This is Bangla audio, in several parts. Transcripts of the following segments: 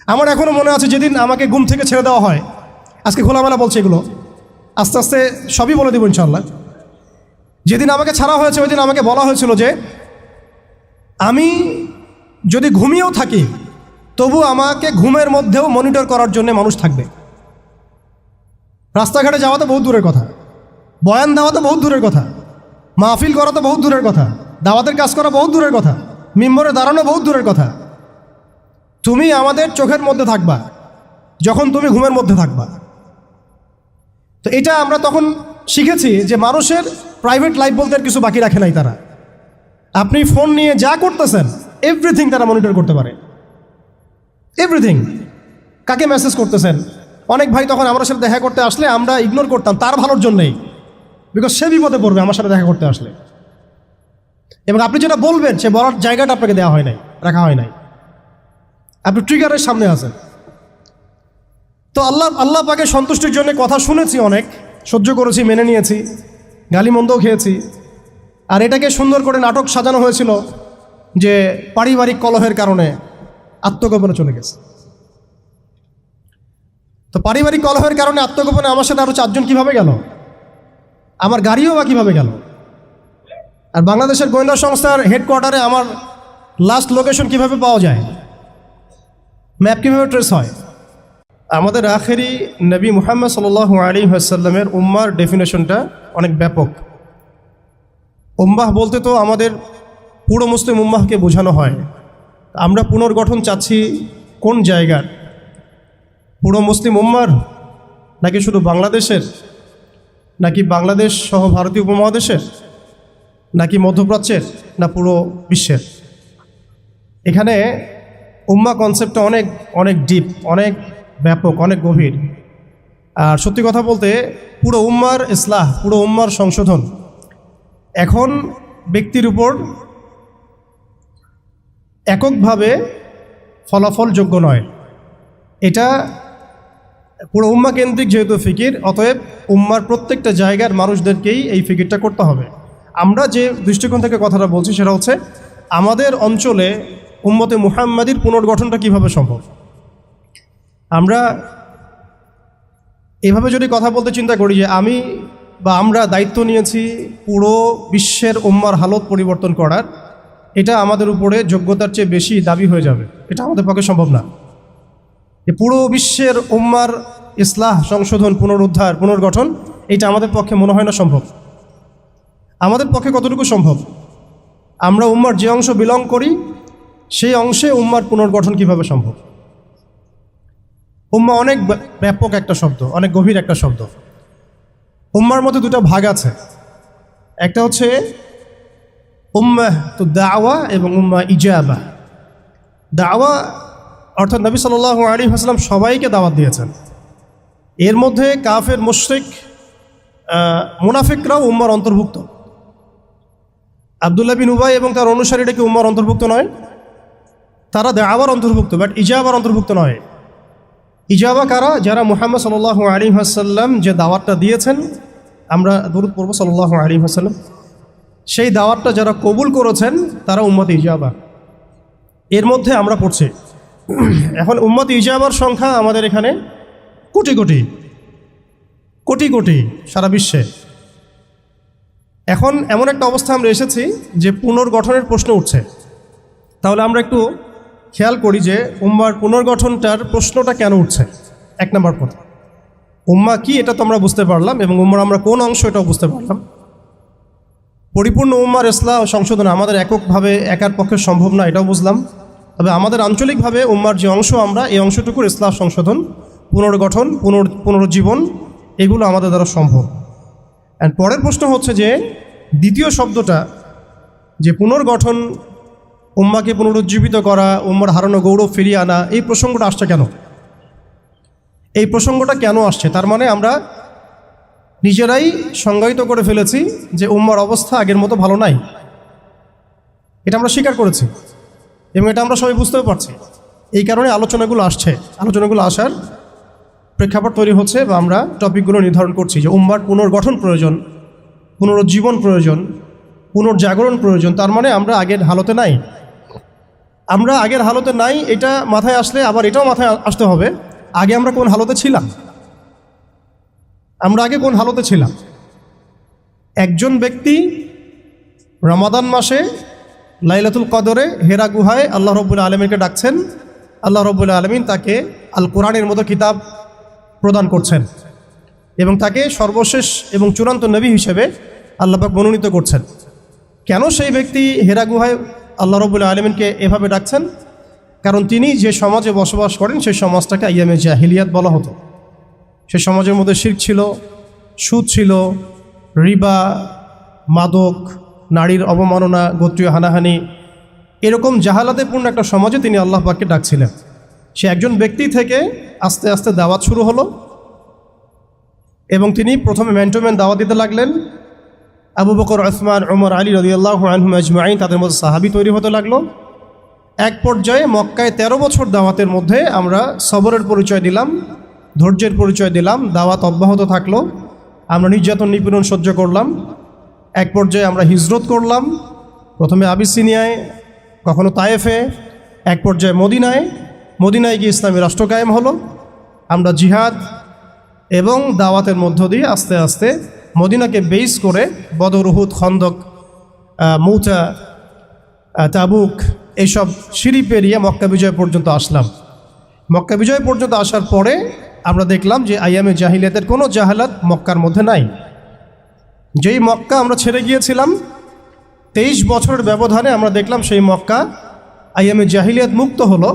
আমার এখনও মনে আছে যেদিন আমাকে ঘুম থেকে ছেড়ে দেওয়া হয়, আজকে খোলামেলা বলছে এগুলো, আস্তে আস্তে সবই বলে দেবো ইনশাআল্লাহ। যেদিন আমাকে ছাড়া হয়েছে ওই দিন আমাকে বলা হয়েছিল যে আমি যদি ঘুমিয়েও থাকি তবু আমাকে ঘুমের মধ্যেও মনিটর করার জন্য মানুষ থাকবে। রাস্তাঘাটে যাওয়া তো বহুত দূরের কথা, বয়ান দেওয়া তো বহুত দূরের কথা, মাহফিল করা তো বহুত দূরের কথা, দাওয়াতের কাজ করা বহুত দূরের কথা, মিম্বরে দাঁড়ানো বহুত দূরের কথা। তুমি আমাদের চোখের মধ্যে থাকবা যখন তুমি ঘুমের মধ্যে থাকবা। তো এটা আমরা তখন শিখেছি যে মানুষের প্রাইভেট লাইফ বলতে আর কিছু বাকি রাখে নাই তারা। আপনি ফোন নিয়ে যা করতেছেন এভরিথিং তারা মনিটর করতে পারে, এভরিথিং। কাকে মেসেজ করতেছেন, অনেক ভাই তখন আমার সাথে দেখা করতে আসলে আমরা ইগনোর করতাম তার ভালোর জন্যই, বিকজ সে বিপদে পড়বে আমার সাথে দেখা করতে আসলে। এবং আপনি যেটা বলবেন সে বলার জায়গাটা আপনাকে দেওয়া হয় নাই, রাখা হয় নাই, আপনি ট্রিগারের সামনে আছেন। তো আল্লাহ পাকে সন্তুষ্টির জন্য কথা শুনেছি, অনেক সহ্য করেছি, মেনে নিয়েছি, গালিমন্দও খেয়েছি। আর এটাকে সুন্দর করে নাটক সাজানো হয়েছিল যে পারিবারিক কলহের কারণে আত্মগোপনে চলে গেছে। তো পারিবারিক কলহের কারণে আত্মগোপনে আমার সাথে আরও 4 জন কীভাবে গেল, আমার গাড়িও বা কীভাবে গেল, আর বাংলাদেশের গোয়েন্দা সংস্থার হেডকোয়ার্টারে আমার লাস্ট লোকেশন কিভাবে পাওয়া যায়, ম্যাপ কীভাবে ট্রেস হয়। আমাদের আখেরি নবী মুহাম্মদ সাল্লাল্লাহু আলাইহি ওয়াসাল্লামের উম্মার ডেফিনেশনটা অনেক ব্যাপক। উম্মাহ বলতে তো আমাদের পুরো মুসলিম উম্মাহকে বোঝানো হয়। আমরা পুনর্গঠন চাচ্ছি কোন জায়গার, পুরো মুসলিম উম্মার, নাকি শুধু বাংলাদেশের, নাকি বাংলাদেশ সহ ভারতীয় উপমহাদেশের, নাকি মধ্যপ্রাচ্যের, না পুরো বিশ্বের? এখানে উম্মা কনসেপ্টটা অনেক অনেক ডিপ, অনেক ব্যাপক, অনেক গভীর। আর সত্যি কথা বলতে পুরো উম্মার ইসলাহ, পুরো উম্মার সংশোধন এখন ব্যক্তির উপর এককভাবে ফলাফলযোগ্য নয়। এটা পুরো উম্মা কেন্দ্রিক যেহেতু ফিকির, অতএব উম্মার প্রত্যেকটা জায়গার মানুষদেরকেই এই ফিকিরটা করতে হবে। আমরা যে দৃষ্টিকোণ থেকে কথাটা বলছি সেটা হচ্ছে আমাদের অঞ্চলে উম্মতে মুহাম্মাদির পুনর্গঠনটা কিভাবে সম্ভব। আমরা এভাবে যদি কথা বলতে চিন্তা করি যে আমি বা আমরা দায়িত্ব নিয়েছি পুরো বিশ্বের উম্মার হালত পরিবর্তন করার, এটা আমাদের উপরে যোগ্যতার চেয়ে বেশি দাবি হয়ে যাবে। এটা আমাদের পক্ষে সম্ভব না। পুরো বিশ্বের উম্মার ইসলাহ, সংশোধন, পুনরুদ্ধার, পুনর্গঠন, এটা আমাদের পক্ষে মনে হয় না সম্ভব। আমাদের পক্ষে কতটুকু সম্ভব, আমরা উম্মার যে অংশ বিলং করি সেই অংশে উম্মার পুনর্গঠন কিভাবে সম্ভব। উম্মা অনেক ব্যাপক একটা শব্দ, অনেক গভীর একটা শব্দ। উম্মার মধ্যে 2টা ভাগ আছে, একটা হচ্ছে উম্মাহ তো দাওয়া এবং উম্মা ইজাবা। দাওয়া অর্থাৎ নবী সাল্লাল্লাহু আলাইহি ওয়াসাল্লাম সবাইকে দাওয়াত দিয়েছেন। এর মধ্যে কাফের, মুশরিক, মুনাফিকরাও উম্মার অন্তর্ভুক্ত। আব্দুল্লাহ বিন উবাই এবং তার অনুসারীরা কি উম্মার অন্তর্ভুক্ত নয়? তারা দাওয়ার অন্তর্ভুক্ত, বাট ইজাবার অন্তর্ভুক্ত নয়। ইজাবা কারা? যারা মুহাম্মদ সাল্লাল্লাহু আলাইহি ওয়াসাল্লাম যে দাওয়াতটা দিয়েছেন, আমরা দরুদ পড়ব সাল্লাল্লাহু আলাইহি ওয়াসাল্লাম, সেই দাওয়াতটা যারা কবুল করেছেন তারা উম্মতে ইজাবা। এর মধ্যে আমরা পড়ছি। এখন উম্মতে ইজাবার সংখ্যা আমাদের এখানে কোটি কোটি কোটি কোটি সারা বিশ্বে। এখন এমন একটা অবস্থা আমরা এসেছি যে পুনর্গঠনের প্রশ্ন উঠছে। তাহলে আমরা একটু খেয়াল করি যে উম্মার পুনর্গঠনটার প্রশ্নটা কেন উঠছে। 1 নম্বর কথা, উম্মা কি এটা তো আমরা বুঝতে পারলাম, এবং উম্মার আমরা কোন অংশ এটাও বুঝতে পারলাম। পরিপূর্ণ উম্মার ইসলাহ ও সংশোধন আমাদের এককভাবে একার পক্ষে সম্ভব না, এটাও বুঝলাম। তবে আমাদের আঞ্চলিকভাবে উম্মার যে অংশ, আমরা এই অংশটুকুর ইসলাহ, সংশোধন, পুনর্গঠন, পুনরুজ্জীবন, এগুলো আমাদের দ্বারা সম্ভব। অ্যান্ড পরের প্রশ্ন হচ্ছে যে দ্বিতীয় শব্দটা, যে পুনর্গঠন, উম্মাকে পুনরুজ্জীবিত করা, উম্মার হারানো গৌরব ফিরিয়ে আনা, এই প্রসঙ্গটা আসছে কেন? এই প্রসঙ্গটা কেন আসছে? তার মানে আমরা নিজেরাই সংজ্ঞায়িত করে ফেলেছি যে উম্মার অবস্থা আগের মতো ভালো নাই। এটা আমরা স্বীকার করেছি এবং এটা আমরা সবাই বুঝতেও পারছি। এই কারণে আলোচনাগুলো আসছে, আলোচনাগুলো আসার প্রেক্ষাপট তৈরি হচ্ছে, বা আমরা টপিকগুলো নির্ধারণ করছি যে উম্মার পুনর্গঠন প্রয়োজন, পুনরুজ্জীবন প্রয়োজন, পুনর্জাগরণ প্রয়োজন। তার মানে আমরা আগের হালতে নাই। আমরা আগের হালতে নাই, এটা মাথায় আসলে আবার এটাও মাথায় আসতে হবে, আগে আমরা কোন হালতে ছিলাম। আমরা আগে কোন হালতে ছিলাম? একজন ব্যক্তি রমাদান মাসে লাইলাতুল কদরে হেরা গুহায় আল্লাহ রব্বুল আলমিনকে ডাকছেন, আল্লাহ রব্বুল আলমিন তাকে আল কোরআনের মতো কিতাব প্রদান করছেন এবং তাকে সর্বশেষ এবং চূড়ান্ত নবী হিসেবে আল্লাহ পাক মনোনীত করছেন। কেন সেই ব্যক্তি হেরা গুহায় আল্লাহ রব্বুল আলমিনকে এভাবে ডাকছেন? কারণ তিনি যে সমাজে বসবাস করেন সেই সমাজটাকে আইয়ামে জাহিলিয়াত বলা হতো। সে সমাজের মধ্যে শিরক ছিল, সুদ ছিল, রিবা, মাদক, নারীর অবমাননা, গোত্রীয় হানাহানি, এরকম জাহালাতেপূর্ণ একটা সমাজে তিনি আল্লাহ পাককে ডাকছিলেন। সে একজন ব্যক্তি থেকে আস্তে আস্তে দাওয়াত শুরু হলো এবং তিনি প্রথমে ম্যান টু ম্যান দাওয়াত দিতে লাগলেন। আবু বকর, উসমান, ওমর, আলী রাদিয়াল্লাহু আনহুম আজমাইন, তাদের মধ্যে সাহাবী তৈরি হতে লাগলো। এক পর্যায়ে মক্কায় 13 বছর দাওয়াতের মধ্যে আমরা সবরের পরিচয় দিলাম, ধৈর্যের পরিচয় দিলাম, দাওয়াত অব্যাহত থাকলো, আমরা নির্যাতন নিপীড়ন সহ্য করলাম। এক পর্যায়ে আমরা হিজরত করলাম, প্রথমে আবিসিনিয়ায়, কখনো তায়েফে, এক পর্যায়ে মদিনায় গিয়ে ইসলামী রাষ্ট্র কায়েম হলো। আমরা জিহাদ এবং দাওয়াতের মধ্য দিয়ে আস্তে আস্তে মদিনাকে বেস করে বদর, উহুদ, খন্দক, মৌতা, তাবুক এইসব সিঁড়ি পেরিয়ে মক্কা বিজয় পর্যন্ত আসলাম। মক্কা বিজয় পর্যন্ত আসার পরে আমরা দেখলাম যে আইয়ামে জাহিলিয়াতের কোনো জাহালাত মক্কার মধ্যে নাই। যেই মক্কা আমরা ছেড়ে গিয়েছিলাম 23 বছরের ব্যবধানে আমরা দেখলাম সেই মক্কা আইয়ামে জাহিলিয়াত মুক্ত হলো।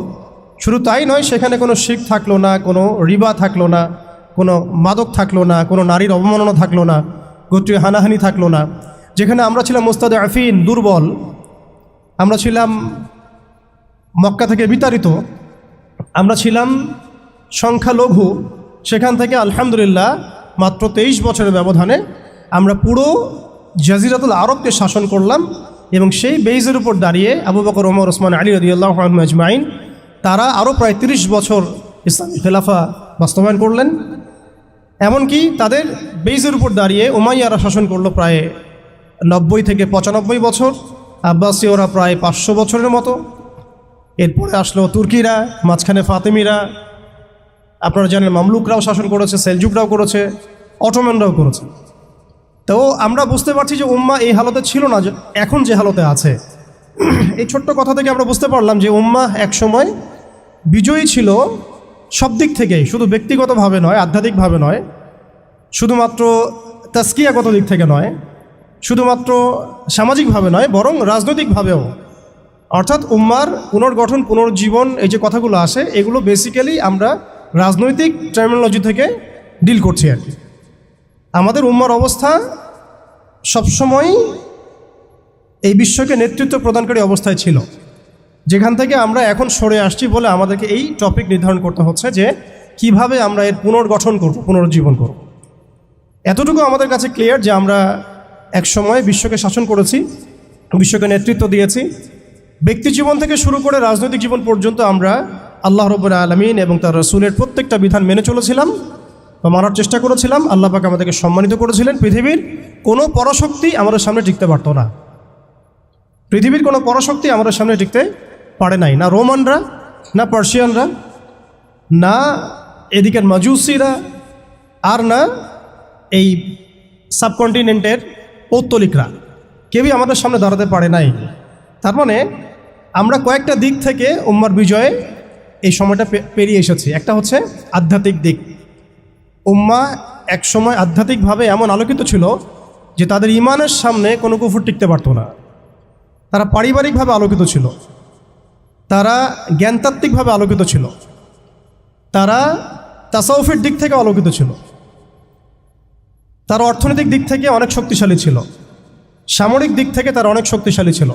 শুধু তাই নয়, সেখানে কোনো শিরক থাকলো না, কোনো রিবা থাকলো না, কোনো মাদক থাকলো না, কোনো নারীর অবমাননা থাকলো না, গোত্রীয় হানাহানি থাকলো না। যেখানে আমরা ছিলাম মুস্তাদআফিন, দুর্বল, আমরা ছিলাম মক্কা থেকে বিতাড়িত, আমরা ছিলাম সংখ্যালঘু, সেখান থেকে আলহামদুলিল্লাহ মাত্র 23 বছরের ব্যবধানে আমরা পুরো জাজিরাতুল আরবকে শাসন করলাম এবং সেই বেইজের উপর দাঁড়িয়ে আবু বকর, ওমর, ওসমান, আলী রাদিয়াল্লাহু আনহুম আজমাইন তারা আরও প্রায় 30 বছর ইসলামী খেলাফা বাস্তবায়ন করলেন। এমনকি তাদের বেইজের উপর দাঁড়িয়ে উমাইয়ারা শাসন করলো প্রায় 90 থেকে 95 বছর, আব্বাসীয়রা প্রায় 500 বছরের মতো। এরপরে আসলো তুর্কিরা, মাঝখানে ফাতেমিরা, আপনারা জানেন মামলুকরাও শাসন করেছে, সেলজুকরাও করেছে, অটোম্যানরাও করেছে। তো আমরা বুঝতে পারছি যে উম্মাহ এই হালতে ছিল না এখন যে হালতে আছে। এই ছোট্ট কথা থেকে আমরা বুঝতে পারলাম যে উম্মাহ একসময় বিজয়ী ছিল সব দিক থেকেই, শুধু ব্যক্তিগতভাবে নয়, আধ্যাত্মিকভাবে নয়, শুধুমাত্র তাজকিয়াগত দিক থেকে নয়, শুধুমাত্র সামাজিকভাবে নয়, বরং রাজনৈতিকভাবেও। অর্থাৎ উম্মার পুনর্গঠন, পুনর্জীবন, এই যে কথাগুলো আসে, এগুলো বেসিক্যালি আমরা রাজনৈতিক টার্মিনোলজি থেকে ডিল করছি আর কি। আমাদের উম্মার অবস্থা সবসময় এই বিশ্বকে নেতৃত্ব প্রদানকারী অবস্থায় ছিল, যেখান থেকে আমরা এখন সরে আসছি বলে আমাদেরকে এই টপিক নির্ধারণ করতে হচ্ছে যে কিভাবে আমরা এর পুনর্গঠন করব, পুনর্জীবন করব। এতটুকু আমাদের কাছে ক্লিয়ার যে আমরা এক সময় বিশ্বকে শাসন করেছি, বিশ্বকে নেতৃত্ব দিয়েছি। ব্যক্তি জীবন থেকে শুরু করে রাজনৈতিক জীবন পর্যন্ত আমরা আল্লাহ রাব্বুল আলামিন এবং তার রাসূলের প্রত্যেকটা বিধান মেনে চলেছিলাম বা মানার চেষ্টা করেছিলাম। আল্লাহ পাক আমাদেরকে সম্মানিত করেছিলেন। পৃথিবীর কোনো পরাশক্তি আমাদের সামনে টিকতে পারত না, পৃথিবীর কোনো পরাশক্তি আমাদের সামনে টিকতে পারে নাই, না রোমানরা, না পার্সিয়ানরা, না এদিকের মাজুসিরা, আর না এই সাবকন্টিনেন্টের পৌত্তলিকরা, কেউই আমাদের সামনে দাঁড়াতে পারে নাই। তার মানে আমরা কয়েকটা দিক থেকে উম্মার বিজয়ে এই সময়টা পেরিয়ে এসেছি। একটা হচ্ছে আধ্যাত্মিক দিক। উম্মা এক সময় আধ্যাত্মিকভাবে এমন আলোকিত ছিল যে তাদের ইমানের সামনে কোনো কুফর টিকতে পারত না। তারা পারিবারিকভাবে আলোকিত ছিল, তারা জ্ঞানতাত্ত্বিকভাবে আলোকিত ছিল, তারা তাসাউফের দিক থেকে আলোকিত ছিল, তারা অর্থনৈতিক দিক থেকে অনেক শক্তিশালী ছিল, সামরিক দিক থেকে তারা অনেক শক্তিশালী ছিল।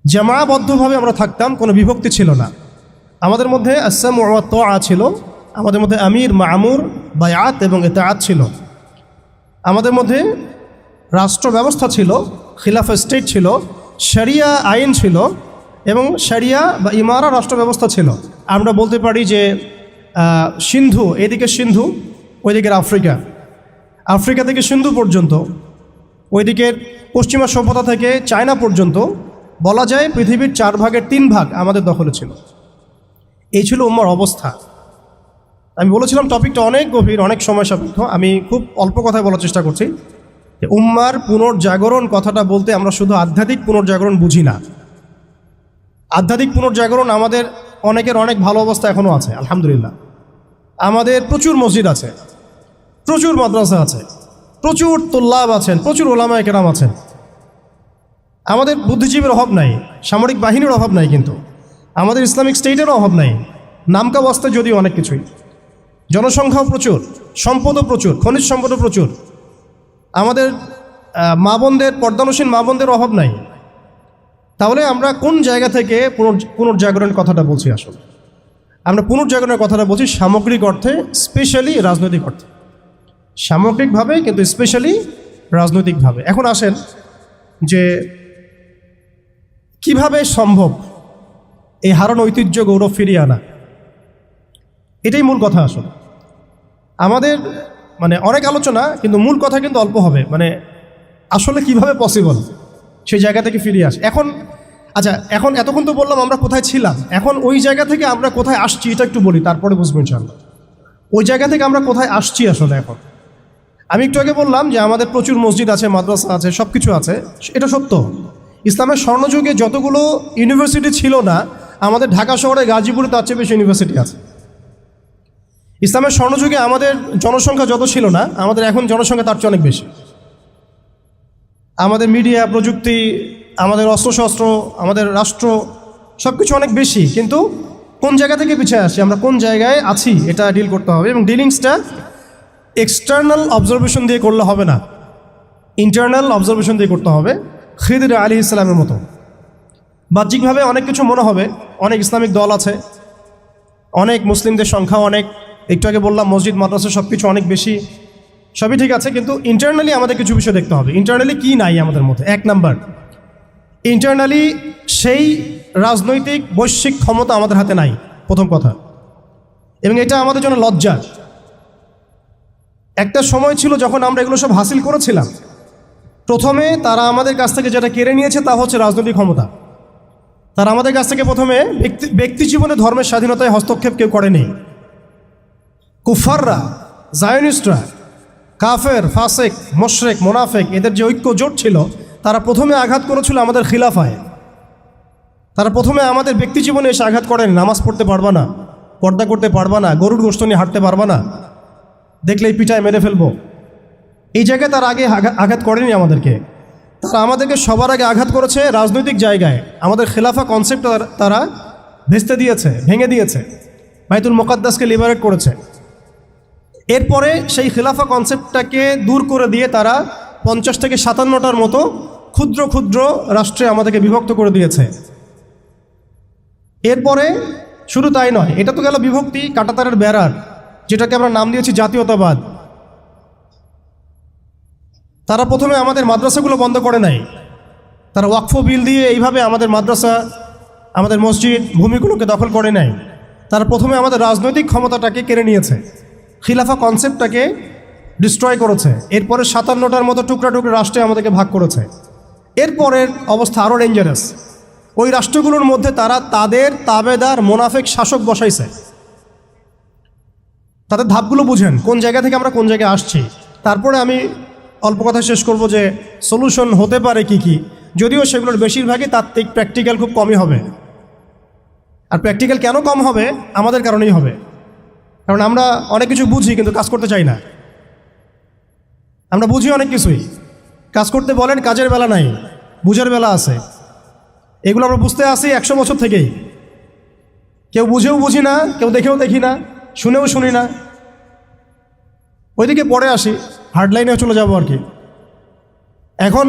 জামাবদ্ধভাবে আমরা থাকতাম, কোনো বিভক্তি ছিল না। আমাদের মধ্যে আসসাম ওয়া তাআ ছিল, আমাদের মধ্যে আমির, মামুর, বায়াত এবং ইতাআত ছিল। আমাদের মধ্যে রাষ্ট্র ব্যবস্থা ছিল, খিলাফা স্টেট ছিল, শরিয়া আইন ছিল এবং শরিয়া বা ইমারা রাষ্ট্র ব্যবস্থা ছিল। আমরা বলতে পারি যে সিন্ধু, এদিকে সিন্ধু, ওইদিকের আফ্রিকা, আফ্রিকা থেকে সিন্ধু পর্যন্ত, ওইদিকের পশ্চিমা সভ্যতা থেকে চায়না পর্যন্ত বলা যায় পৃথিবীর 4 ভাগের 3 ভাগ আমাদের দখলে ছিল। এই ছিল উম্মার অবস্থা। আমি বলেছিলাম টপিকটা অনেক গভীর, অনেক সময় সাপেক্ষ। আমি খুব অল্প কথায় বলার চেষ্টা করছি যে উম্মার পুনর্জাগরণ কথাটা বলতে আমরা শুধু আধ্যাত্মিক পুনর্জাগরণ বুঝি না। আধ্যাত্মিক পুনর্জাগরণ আমাদের অনেকের অনেক ভালো অবস্থা এখনও আছে, আলহামদুলিল্লাহ। আমাদের প্রচুর মসজিদ আছে, প্রচুর মাদ্রাসা আছে, প্রচুর তোল্লাব আছেন, প্রচুর ওলামায়ে কেরাম আছেন। আমাদের বুদ্ধিজীবীর অভাব নাই, সামরিক বাহিনীর অভাব নাই, কিন্তু আমাদের ইসলামিক স্টেটেরও অভাব নাই। নামকা বাস্তে যদিও অনেক কিছুই, জনসংখ্যাও প্রচুর, সম্পদও প্রচুর, খনিজ সম্পদও প্রচুর। আমাদের মা বোনদের, পর্দানসীন মা বোনদের অভাব নাই। তাহলে আমরা কোন জায়গা থেকে পুনর্জাগরণের কথাটা বলছি? আসলে আমরা পুনর্জাগরণের কথাটা বলছি সামগ্রিক অর্থে, স্পেশালি রাজনৈতিক অর্থে। সামগ্রিকভাবে কিন্তু স্পেশালি রাজনৈতিকভাবে। এখন আসেন যে কিভাবে সম্ভব এই হারানো ঐতিহ্য গৌরব ফিরিয়ে আনা, এটাই মূল কথা। আসলে আমাদের অনেক আলোচনা, কিন্তু মূল কথা কিন্তু অল্প হবে। আসলে কিভাবে পসিবল সেই জায়গা থেকে ফিরিয়ে আসে। এখন এতক্ষণ তো বললাম আমরা কোথায় ছিলাম, এখন ওই জায়গা থেকে আমরা কোথায় আসছি এটা একটু বলি, তারপরে বুঝবো ইনশাআল্লাহ। ওই জায়গা থেকে আমরা কোথায় আসছি আসলে। এখন আমি একটু আগে বললাম যে আমাদের প্রচুর মসজিদ আছে, মাদ্রাসা আছে, সব কিছু আছে, এটা সত্য। ইসলামের স্বর্ণযুগে যতগুলো ইউনিভার্সিটি ছিল না, আমাদের ঢাকা শহরে গাজীপুরে তার চেয়ে বেশি ইউনিভার্সিটি আছে। ইসলামের স্বর্ণযুগে আমাদের জনসংখ্যা যত ছিল না, আমাদের এখন জনসংখ্যা তার চেয়ে অনেক বেশি। আমাদের মিডিয়া, প্রযুক্তি, আমাদের অস্ত্রশস্ত্র, আমাদের রাষ্ট্র, সব কিছু অনেক বেশি। কিন্তু কোন জায়গা থেকে পিছিয়ে আসছি, আমরা কোন জায়গায় আছি, এটা ডিল করতে হবে। এবং ডিলিংসটা এক্সটার্নাল অবজারভেশন দিয়ে করলে হবে না, ইন্টারনাল অবজারভেশন দিয়ে করতে হবে। খিদির আলাইহিস সালামের মতো বাহ্যিকভাবে অনেক কিছু মনে হবে, অনেক ইসলামিক দল আছে, অনেক মুসলিমদের সংখ্যা অনেক, একটু আগে বললাম মসজিদ মাদ্রাসা সব কিছু অনেক বেশি, সবই ঠিক আছে। কিন্তু ইন্টারনালি আমাদের কিছু বিষয় দেখতে হবে। ইন্টারনালি কি নাই আমাদের মধ্যে? 1 নাম্বার, ইন্টারনালি সেই রাজনৈতিক বৈশ্বিক ক্ষমতা আমাদের হাতে নাই, প্রথম কথা। এবং এটা আমাদের জন্য লজ্জা। একটা সময় ছিল যখন আমরা এগুলো সব হাসিল করেছিলাম, প্রথমে তারা আমাদের কাছ থেকে যেটা কেড়ে নিয়েছে তা হচ্ছে রাজনৈতিক ক্ষমতা। তারা আমাদের কাছ থেকে প্রথমে ব্যক্তি জীবনে ধর্মের স্বাধীনতায় হস্তক্ষেপ কেউ করেনি। কুফাররা, জায়নিস্টরা, কাফের, ফাসেক, মুশরিক, মুনাফিক, এদের যে ঐক্য জোট ছিল, তারা প্রথমে আঘাত করেছিল আমাদের খিলাফায়। তারা প্রথমে আমাদের ব্যক্তি জীবনে এসে আঘাত করেন, নামাজ পড়তে পারবা না, পর্দা করতে পারবা না, গরুর গোশত নিয়ে হাঁটতে পারবা না, দেখলেই পিঠায় মেরে ফেলবো। এই জায়গায় তারা আগে আঘাত করেনি আমাদেরকে। তারা আমাদেরকে সবার আগে আঘাত করেছে রাজনৈতিক জায়গায়। আমাদের খেলাফা কনসেপ্ট তারা ভেস্তে দিয়েছে, ভেঙে দিয়েছে, বাইতুল মুকাদ্দাসকে লিবারেট করেছে। এরপরে সেই খেলাফা কনসেপ্টটাকে দূর করে দিয়ে তারা 50 থেকে 57টার মতো ক্ষুদ্র ক্ষুদ্র রাষ্ট্রে আমাদেরকে বিভক্ত করে দিয়েছে। এরপরে শুধু তাই নয়, এটা তো গেল বিভক্তি, কাঁটাতারের বেড়ার, যেটাকে আমরা নাম দিয়েছি জাতীয়তাবাদ। তারা প্রথমে আমাদের মাদ্রাসাগুলো বন্ধ করে নাই, তারা ওয়াকফ বিল দিয়ে এইভাবে আমাদের মাদ্রাসা, আমাদের মসজিদ, ভূমিগুলোকে দখল করে নাই। তারা প্রথমে আমাদের রাজনৈতিক ক্ষমতাটাকে কেড়ে নিয়েছে, খিলাফা কনসেপ্টটাকে ডিস্ট্রয় করেছে। এরপরে 57টার মতো টুকরা টুকরা রাষ্ট্রে আমাদেরকে ভাগ করেছে। এরপরের অবস্থা আরও ডেঞ্জারাস। ওই রাষ্ট্রগুলোর মধ্যে তারা তাদের তাবেদার মোনাফেক শাসক বসাইছে। তাদের ধাপগুলো বুঝেন, কোন জায়গা থেকে আমরা কোন জায়গায় আসছি। তারপরে আমি অল্প কথা শেষ করব যে সলিউশন হতে পারে কি কি, যদিও সেগুলোর বেশিরভাগই তাত্ত্বিক, প্র্যাকটিক্যাল খুব কমই হবে। আর প্র্যাকটিক্যাল কেন কম হবে? আমাদের কারণেই হবে। কারণ আমরা অনেক কিছু বুঝি কিন্তু কাজ করতে চাই না। আমরা বুঝি অনেক কিছুই, কাজ করতে বলেন কাজের বেলা নাই, বুঝার বেলা আছে। এগুলো আমরা বুঝতে আসি 100 বছর থেকেই। কেউ বুঝেও বুঝি না, কেউ দেখেও দেখি না, শুনেও শুনি না। ওইদিকে পরে আসি, হার্ডলাইনে চলে যাব আর কি। এখন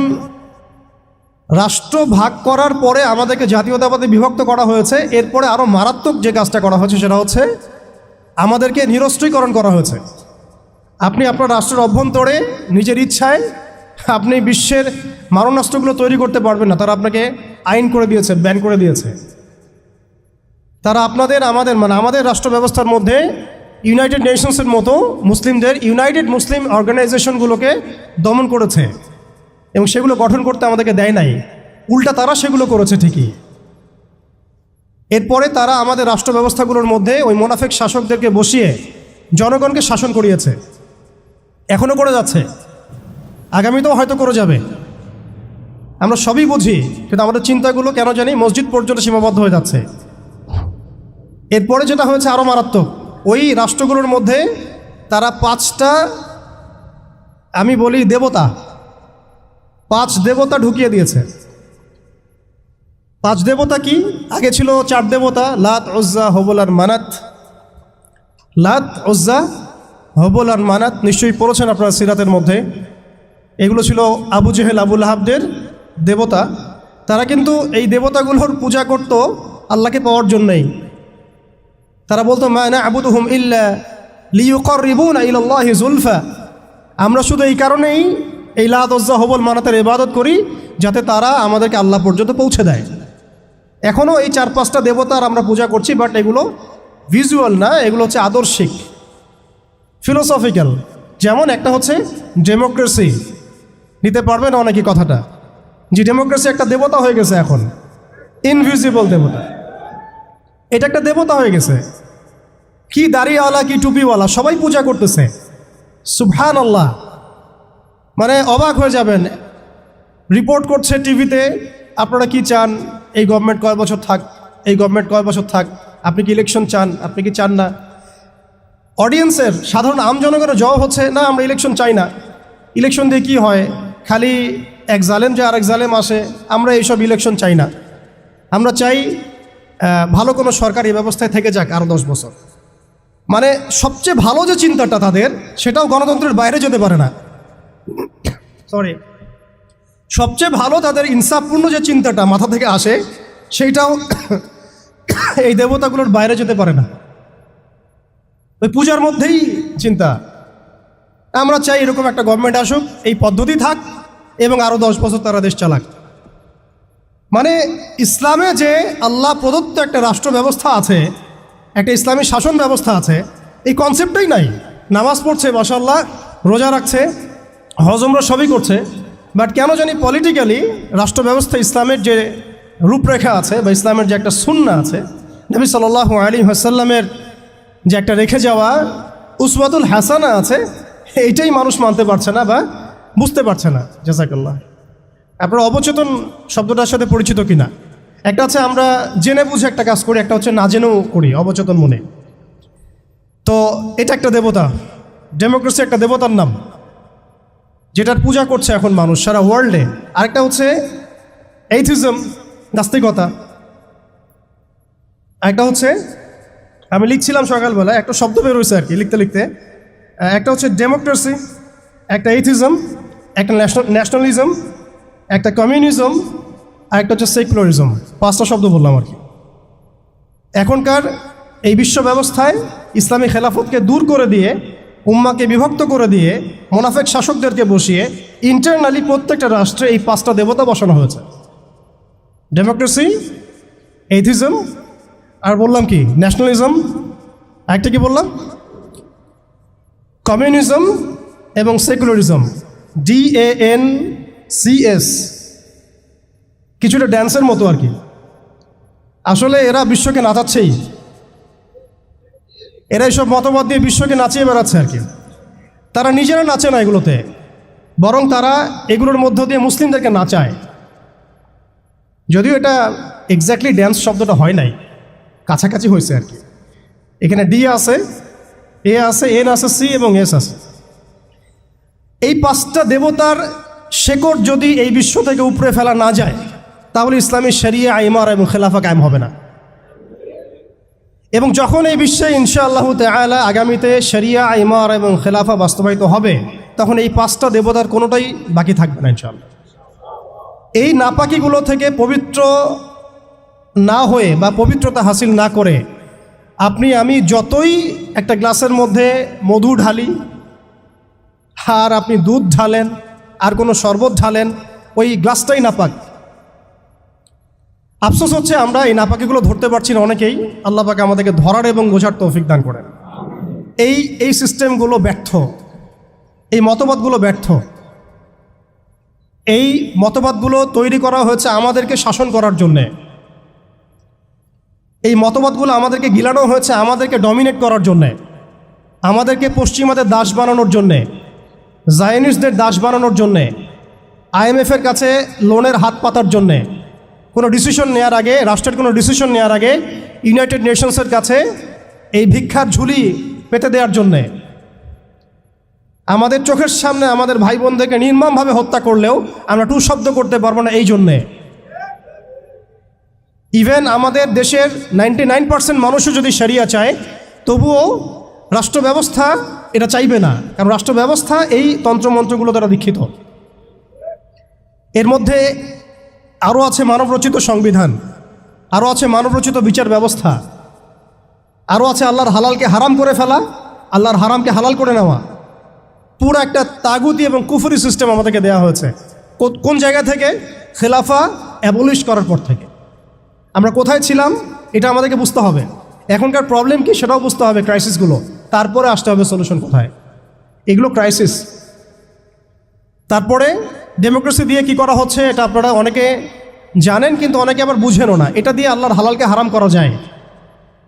রাষ্ট্র ভাগ করার পরে আমাদেরকে জাতীয়তাবাদে বিভক্ত করা হয়েছে। এরপরে আরও মারাত্মক যে কাজটা করা হয়েছে সেটা হচ্ছে আমাদেরকে নিরস্ত্রীকরণ করা হয়েছে। আপনি আপনার রাষ্ট্রের অভ্যন্তরে নিজের ইচ্ছায় আপনি বিশ্বের মারণাস্ত্রগুলো তৈরি করতে পারবেন না। তারা আপনাকে আইন করে দিয়েছে, ব্যান করে দিয়েছে। তারা আমাদের রাষ্ট্র ব্যবস্থার মধ্যে ইউনাইটেড নেশনসের মতো মুসলিমদের ইউনাইটেড মুসলিম অর্গানাইজেশনগুলোকে দমন করেছে এবং সেগুলো গঠন করতে আমাদেরকে দেয় নাই। উল্টা তারা সেগুলো করেছে ঠিকই। এরপরে তারা আমাদের রাষ্ট্র ব্যবস্থাগুলোর মধ্যে ওই মোনাফেক শাসকদেরকে বসিয়ে জনগণকে শাসন করিয়েছে, এখনও করে যাচ্ছে, আগামীতেও হয়তো করে যাবে। আমরা সবই বুঝি, কিন্তু আমাদের চিন্তাগুলো কেন জানি মসজিদ পর্যন্ত সীমাবদ্ধ হয়ে যাচ্ছে। এরপরে যেটা হয়েছে আরও মারাত্মক, ওই রাষ্ট্রগুলোর মধ্যে তারা 5টা আমি বলি দেবতা, 5 দেবতা ঢুকিয়ে দিয়েছে। 5 দেবতা কি? আগে ছিল 4 দেবতা, লাত, উজ্জা, হবল আর মানাত। লাত, উজ্জা, হবল আর মানাত নিশ্চয়ই পড়েছেন আপনারা সিরাতের মধ্যে। এগুলো ছিল আবু জেহেল, আবু লাহাবদের দেবতা। তারা কিন্তু এই দেবতাগুলোর পূজা করত আল্লাহকে পাওয়ার জন্যই। তারা বলতো মা না'বুদুহুম ইল্লা লিয়ুকাররিবুনা ইলাল্লাহি যুলফা, আমরা শুধু এই কারণেই এই লাত, উজ্জা, হবল, মানাতের ইবাদত করি যাতে তারা আমাদেরকে আল্লাহ পর্যন্ত পৌঁছে দেয়। এখনও এই 4-5টা দেবতার আমরা পূজা করছি, বাট এগুলো ভিজুয়াল না, এগুলো হচ্ছে আদর্শিক, ফিলোসফিক্যাল। যেমন একটা হচ্ছে ডেমোক্রেসি, নিতে পারবেন অনেকে কথাটা, যে ডেমোক্রেসি একটা দেবতা হয়ে গেছে এখন, ইনভিজিবল দেবতা, এটা একটা দেবতা হয়ে গেছে। কি দাড়িওয়ালা কি টুপিওয়ালা সবাই পূজা করতেছে, সুবহানাল্লাহ। মানে অবাক হয়ে যাবেন, রিপোর্ট করছে টিভিতে, আপনারা কি চান, এই গভর্নমেন্ট কয় বছর থাক, এই গভর্নমেন্ট কয় বছর থাক, আপনি কি ইলেকশন চান, আপনি কি চান না। অডিয়েন্সের সাধারণ আম জনগণের জবাব হচ্ছে না, আমরা ইলেকশন চাই না। ইলেকশন দিয়ে কী হয়, খালি এক জালেম যে আরেক জালেম আসে, আমরা এইসব ইলেকশন চাই না। আমরা চাই ভালো কোনো সরকারি ব্যবস্থায় থেকে যাক আরও 10 বছর। মানে সবচেয়ে ভালো যে চিন্তাটা তাদের, সেটাও গণতন্ত্রের বাইরে যেতে পারে না। সরি, সবচেয়ে ভালো তাদের ইনসাফপূর্ণ যে চিন্তাটা মাথা থেকে আসে, সেইটাও এই দেবতাগুলোর বাইরে যেতে পারে না। ওই পূজার মধ্যেই চিন্তা, আমরা চাই এরকম একটা গভর্নমেন্ট আসুক, এই পদ্ধতি থাক, এবং আরও 10 বছর তারা দেশ চালাক। মানে ইসলামে যে আল্লাহ প্রদত্ত একটা রাষ্ট্র ব্যবস্থা আছে, একটা ইসলামী শাসন ব্যবস্থা আছে, এই কনসেপ্টটাই নাই। নামাজ পড়ছে, মাশাআল্লাহ, রোজা রাখছে, হজ উমরা সবই করছে, বাট কেন জানি পলিটিক্যালি রাষ্ট্র ব্যবস্থা, ইসলামের যে রূপরেখা আছে বা ইসলামের যে একটা সুন্নাহ আছে, নবী সাল্লাল্লাহু আলাইহি ওয়াসাল্লামের যে একটা রেখে যাওয়া উসওয়াতুল হাসানা আছে, এইটাই মানুষ মানতে পারছে না বা বুঝতে পারছে না। জাযাকাল্লাহ। আপনারা অবচেতন শব্দটার সাথে পরিচিত কিনা? একটা হচ্ছে আমরা জেনে বুঝে একটা কাজ করি, একটা হচ্ছে না জেনেও করি, অবচেতন মনে। তো এটা একটা দেবতা, ডেমোক্রেসি একটা দেবতার নাম, যেটার পূজা করছে এখন মানুষ সারা ওয়ার্ল্ডে। আরেকটা হচ্ছে এইথিজম, নাস্তিকতা। একটা হচ্ছে, আমি লিখছিলাম সকালবেলা, একটা শব্দ বের হয়েছে আর কি লিখতে লিখতে, একটা হচ্ছে ডেমোক্রেসি, একটা এইথিজম, একটা ন্যাশনালিজম, একটা কমিউনিজম, আর একটা হচ্ছে সেকুলারিজম। 5টা শব্দ বললাম আর কি। এখনকার এই বিশ্ব ব্যবস্থায় ইসলামী খেলাফতকে দূর করে দিয়ে, উম্মাকে বিভক্ত করে দিয়ে, মোনাফেক শাসকদেরকে বসিয়ে ইন্টারনালি প্রত্যেকটা রাষ্ট্রে এই 5টা দেবতা বসানো হয়েছে। ডেমোক্রেসি, এইথিজম, আর বললাম কি ন্যাশনালিজম, একটা কি বললাম, কমিউনিজম এবং সেকুলারিজম, DANCS, কিছুটা ড্যান্সের মতো আর কি। আসলে এরা বিশ্বকে নাচাচ্ছেই, এরা এইসব মতবাদ দিয়ে বিশ্বকে নাচিয়ে বেড়াচ্ছে আর কি। তারা নিজেরা নাচে না এগুলোতে, বরং তারা এগুলোর মধ্য দিয়ে মুসলিমদেরকে নাচায়। যদিও এটা এক্স্যাক্টলি ড্যান্স শব্দটা হয় নাই, কাছাকাছি হয়েছে আর কি। এখানে D আছে, A আছে, N আছে, C এবং S আছে। এই 5টা দেবতার শেকড় যদি এই বিশ্ব থেকে উপড়ে ফেলা না যায়, তাহলে ইসলামী শরিয়া, ইমারা এবং খেলাফা কায়েম হবে না। এবং যখন এই বিশ্বে ইনশাআল্লাহু তাআলা আগামীতে শরিয়া, ইমারা এবং খেলাফা বাস্তবায়িত হবে, তখন এই 5টা দেবতার কোনোটাই বাকি থাকবে না ইনশাআল্লাহ। এই নাপাকিগুলো থেকে পবিত্র না হয়ে বা পবিত্রতা হাসিল না করে আপনি আমি যতই একটা গ্লাসের মধ্যে মধু ঢালি, আর আপনি দুধ ঢালেন, আর কোনো শরবত ঢালেন, ওই গ্লাসটাই নাপাক। আফসোস হচ্ছে আমরা এই নাপাকিগুলো ধরতে পারছি না অনেকেই। আল্লাহ পাক আমাদেরকে ধরার এবং বোঝার তৌফিক দান করেন। এই সিস্টেমগুলো ব্যর্থ, এই মতবাদগুলো ব্যর্থ। এই মতবাদগুলো তৈরি করা হয়েছে আমাদেরকে শাসন করার জন্যে। এই মতবাদগুলো আমাদেরকে গিলানো হয়েছে আমাদেরকে ডমিনেট করার জন্যে, আমাদেরকে পশ্চিমাদের দাস বানানোর জন্যে, জায়নিস্টদের দাস বানানোর জন্যে, IMF-এর কাছে লোনের হাত পাতার জন্যে, কোনো ডিসিশন নেওয়ার আগে, রাষ্ট্রের কোনো ডিসিশন নেওয়ার আগে ইউনাইটেড নেশনসের কাছে এই ভিক্ষার ঝুলি পেতে দেওয়ার জন্যে, আমাদের চোখের সামনে আমাদের ভাই বোনদেরকে নির্মমভাবে হত্যা করলেও আমরা টু শব্দ করতে পারবো না এই জন্যে। ইভেন আমাদের দেশের 99% মানুষও যদি শরিয়া চায়, তবুও রাষ্ট্র ব্যবস্থা এটা চাইবে না, কারণ রাষ্ট্র ব্যবস্থা এই তন্ত্রমন্ত্রগুলো দ্বারা দীক্ষিত। এর মধ্যে আরও আছে মানবরচিত সংবিধান, আরও আছে মানবরচিত বিচার ব্যবস্থা, আরও আছে আল্লাহর হালালকে হারাম করে ফেলা, আল্লাহর হারামকে হালাল করে নেওয়া। পুরো একটা তাগুতি এবং কুফরি সিস্টেম আমাদেরকে দেওয়া হয়েছে। কোন জায়গা থেকে? খেলাফা অ্যাবলিশ করার পর থেকে। আমরা কোথায় ছিলাম এটা আমাদেরকে বুঝতে হবে। এখনকার প্রবলেম কি সেটাও বুঝতে হবে, ক্রাইসিসগুলো, তারপরে আসতে হবে সলিউশন কোথায়। এগুলো ক্রাইসিস। তারপরে ডেমোক্রেসি দিয়ে কি করা হচ্ছে এটা আপনারা অনেকে জানেন, কিন্তু অনেকে আবার বুঝেনও না। এটা দিয়ে আল্লাহর হালালকে হারাম করা যায়,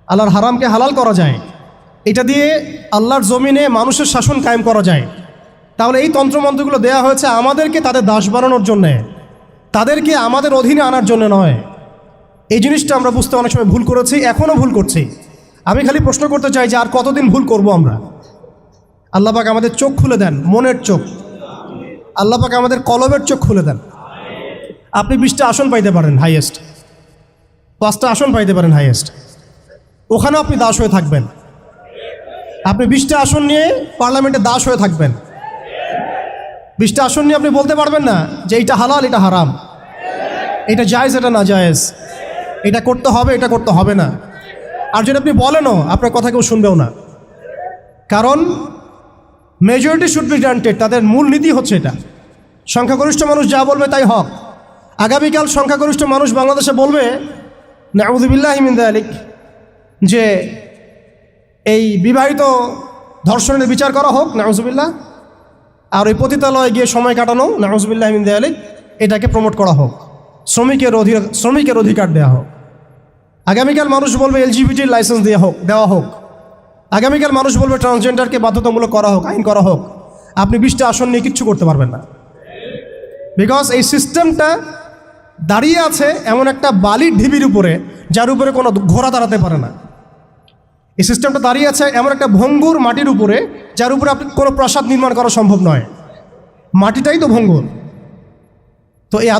আল্লাহর হারামকে হালাল করা যায়। এটা দিয়ে আল্লাহর জমিনে মানুষের শাসন কায়েম করা যায়। তাহলে এই তন্ত্রমন্ত্রগুলো দেওয়া হয়েছে আমাদেরকে তাদের দাস বানানোর জন্যে, তাদেরকে আমাদের অধীনে আনার জন্য নয়। এই জিনিসটা আমরা বুঝতে অনেক সময় ভুল করেছি, এখনও ভুল করছি। আমি খালি প্রশ্ন করতে চাই যে আর কতদিন ভুল করব আমরা? আল্লাহ পাক আমাদের চোখ খুলে দেন, মনের চোখ। আল্লাহ পাক আমাদের কলবের চোখ খুলে দেন। আপনি 20টা আসন পাইতে পারেন হাইয়েস্ট, 5টা আসন পাইতে পারেন হাইয়েস্ট, ওখানেও আপনি দাস হয়ে থাকবেন। আপনি 20টা আসন নিয়ে পার্লামেন্টে দাস হয়ে থাকবেন। 20টা আসন নিয়ে আপনি বলতে পারবেন না যে এটা হালাল এটা হারাম, এটা জায়েজ এটা না জায়েজ, এটা করতে হবে এটা করতে হবে না। আর যদি আপনি বলেনও, আপনার কথা কেউ শুনবেও না, কারণ মেজরিটি শুড বি গ্রান্টেড। তাদের মূল নীতি হচ্ছে এটা, সংখ্যাগরিষ্ঠ মানুষ যা বলবে তাই হক। আগামীকাল সংখ্যাগরিষ্ঠ মানুষ বাংলাদেশে বলবে নাউযুবিল্লাহি মিন যালিক, যে এই বিবাহিত ধর্ষণের বিচার করা হোক, নাউযুবিল্লাহ, আর ওই পতিতালয়ে গিয়ে সময় কাটানো, নাউযুবিল্লাহি মিন যালিক, এটাকে প্রমোট করা হোক, শ্রমিকের অধিকার দেওয়া হোক। আগামীকাল মানুষ বলবে LGBT লাইসেন্স দেওয়া হোক। আগামীকাল মানুষ বলবে ট্রান্সজেন্ডারকে বাধ্যতামূলক করা হোক, আইন করা হোক। আপনি 20টা আসন নিয়ে কিচ্ছু করতে পারবেন না, বিকজ এই সিস্টেমটা দাঁড়িয়ে আছে এমন একটা বালির ঢিবির উপরে যার উপরে কোনো ঘোড়া দাঁড়াতে পারে না। এই সিস্টেমটা দাঁড়িয়ে আছে এমন একটা ভঙ্গুর মাটির উপরে যার উপরে আপনি কোনো প্রাসাদ নির্মাণ করা সম্ভব নয়। মাটিটাই তো ভঙ্গুর। তো এই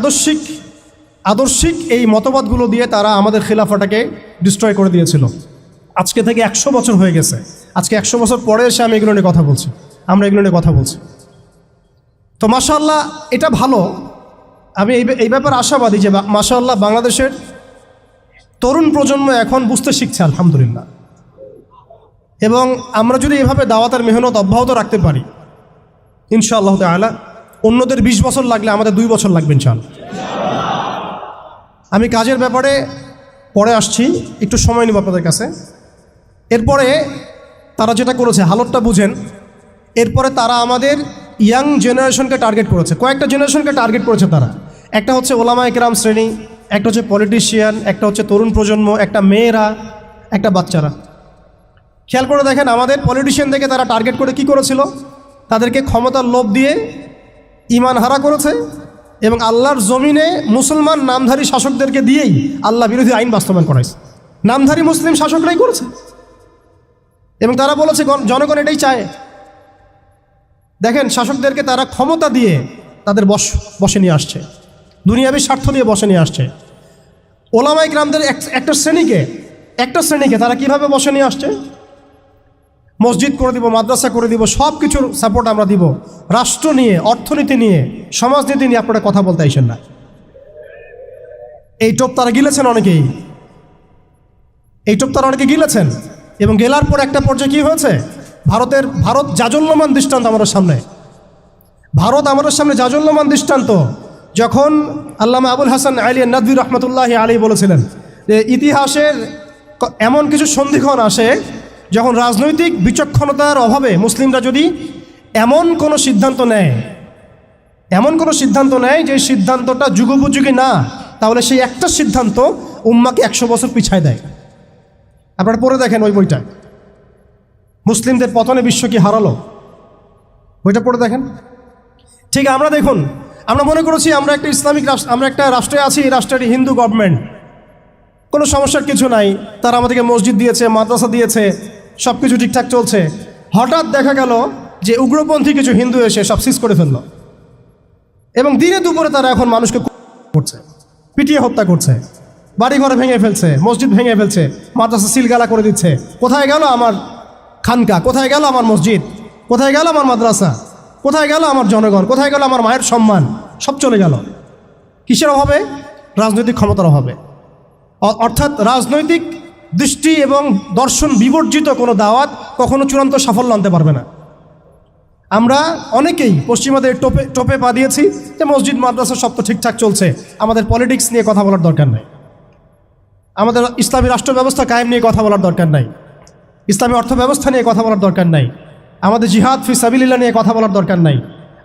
আদর্শিক এই মতবাদগুলো দিয়ে তারা আমাদের খিলাফাটাকে ডিস্ট্রয় করে দিয়েছিল। আজকে থেকে 100 বছর হয়ে গেছে। আজকে 100 বছর পরে এসে আমি এগুলো নিয়ে কথা বলছি, আমরা এগুলো নিয়ে কথা বলছি। তো মাশাআল্লাহ এটা ভালো। আমি এই ব্যাপারে আশাবাদী যে মাশাআল্লাহ বাংলাদেশের তরুণ প্রজন্ম এখন বুঝতে শিখছে, আলহামদুলিল্লাহ। এবং আমরা যদি এভাবে দাওয়াতের মেহনত অব্যাহত রাখতে পারি, ইনশাআল্লাহ তাআলা অন্যদের 20 বছর লাগলে আমাদের 2 বছর লাগবে ইনশাআল্লাহ। আমি কাজের ব্যাপারে পরে আসছি, একটু সময় নেব আপনাদের কাছে। এরপরে তারা যেটা করেছে, হালতটা বুঝেন। এরপরে তারা আমাদের ইয়াং জেনারেশনকে টার্গেট করেছে, কয়েকটা জেনারেশনকে টার্গেট করেছে তারা। একটা হচ্ছে ওলামায়ে কেরাম শ্রেণী, একটা হচ্ছে পলিটিশিয়ান, একটা হচ্ছে তরুণ প্রজন্ম, একটা মেয়েরা, একটা বাচ্চারা। খেয়াল করে দেখেন আমাদের পলিটিশিয়ানদেরকে তারা টার্গেট করে কি করেছিল? তাদেরকে ক্ষমতার লোভ দিয়ে ঈমান হারা করেছে এবং আল্লাহর জমিনে মুসলমান নামধারী শাসকদেরকে দিয়েই আল্লাহ বিরোধী আইন বাস্তবায়ন করাইছে। নামধারী মুসলিম শাসকরাই করেছে এবং তারা বলেছে জনগণ এটাই চায়। দেখেন শাসকদেরকে তারা ক্ষমতা দিয়ে তাদের বসে নিয়ে আসছে, দুনিয়াবী স্বার্থ দিয়ে বসে নিয়ে আসছে। ওলামায়ে কেরামদের একটা শ্রেণীকে তারা কিভাবে বসে নিয়ে আসছে? মসজিদ করে দিব, মাদ্রাসা করে দিব, সব কিছুর সাপোর্ট আমরা দিব। রাষ্ট্র নিয়ে, অর্থনীতি নিয়ে, সমাজনীতি নিয়ে আপনারা কথা বলতে আইসেন না। এই টোপ তারা গিলেছেন অনেকেই, অনেকে গিলেছেন। এবং গেলার পর একটা পর্যায়ে কী হয়েছে? ভারত জাজল্যমান দৃষ্টান্ত আমাদের সামনে। জাজল্যমান দৃষ্টান্ত। যখন আল্লামা আবুল হাসান আলী নাদভী রহমতুল্লাহি আলাইহি বলেছিলেন যে ইতিহাসের এমন কিছু সন্ধিক্ষণ আসে যখন রাজনৈতিক বিচক্ষণতার অভাবে মুসলিমরা যদি এমন কোনো সিদ্ধান্ত নেয় এমন কোনো সিদ্ধান্ত নেয় যে সিদ্ধান্তটা যুগোপযোগী না, তাহলে সেই একটা সিদ্ধান্ত উম্মাকে 100 বছর পিছায় দেয়। আপনারা পড়ে দেখেন ওই বইটা, মুসলিমদের পতনে বিশ্ব কি হারালো, বইটা পড়ে দেখেন। ঠিক আমরা দেখুন, আমরা মনে করেছি আমরা একটা ইসলামিক রাষ্ট্র, আমরা একটা রাষ্ট্রে আছি, এই রাষ্ট্রের হিন্দু গভর্নমেন্ট, কোনো সমস্যার কিছু নাই, তারা আমাদেরকে মসজিদ দিয়েছে, মাদ্রাসা দিয়েছে, সব কিছু ঠিকঠাক চলছে। হঠাৎ দেখা গেল যে উগ্রপন্থী কিছু হিন্দু এসে সব সিজ করে ফেললো এবং দিনে দুপুরে তারা এখন মানুষকে করছে, পিটিয়ে হত্যা করছে, বাড়িঘর ভেঙে ফেলছে, মসজিদ ভেঙে ফেলছে, মাদ্রাসা সিলগালা করে দিচ্ছে। কোথায় গেল আমার খানকা, কোথায় গেল আমার মসজিদ, কোথায় গেল আমার মাদ্রাসা, কোথায় গেল আমার জনগণ, কোথায় গেল আমার মায়ের সম্মান, সব চলে গেল। কিসের অভাবে? রাজনৈতিক ক্ষমতার অভাবে। অর্থাৎ রাজনৈতিক দৃষ্টি এবং দর্শন বিবর্জিত কোনো দাওয়াত কখনো চূড়ান্ত সাফল্য আনতে পারবে না। আমরা অনেকেই পশ্চিমাদের টোপে পা দিয়েছি যে মসজিদ মাদ্রাসা সব তো ঠিকঠাক চলছে, আমাদের পলিটিক্স নিয়ে কথা বলার দরকার নাই, আমাদের ইসলামী রাষ্ট্র ব্যবস্থা কায়েম নিয়ে কথা বলার দরকার নাই, ইসলামী অর্থ ব্যবস্থা নিয়ে কথা বলার দরকার নাই, আমাদের জিহাদ ফি সাবিলিল্লাহ নিয়ে কথা বলার দরকার নাই।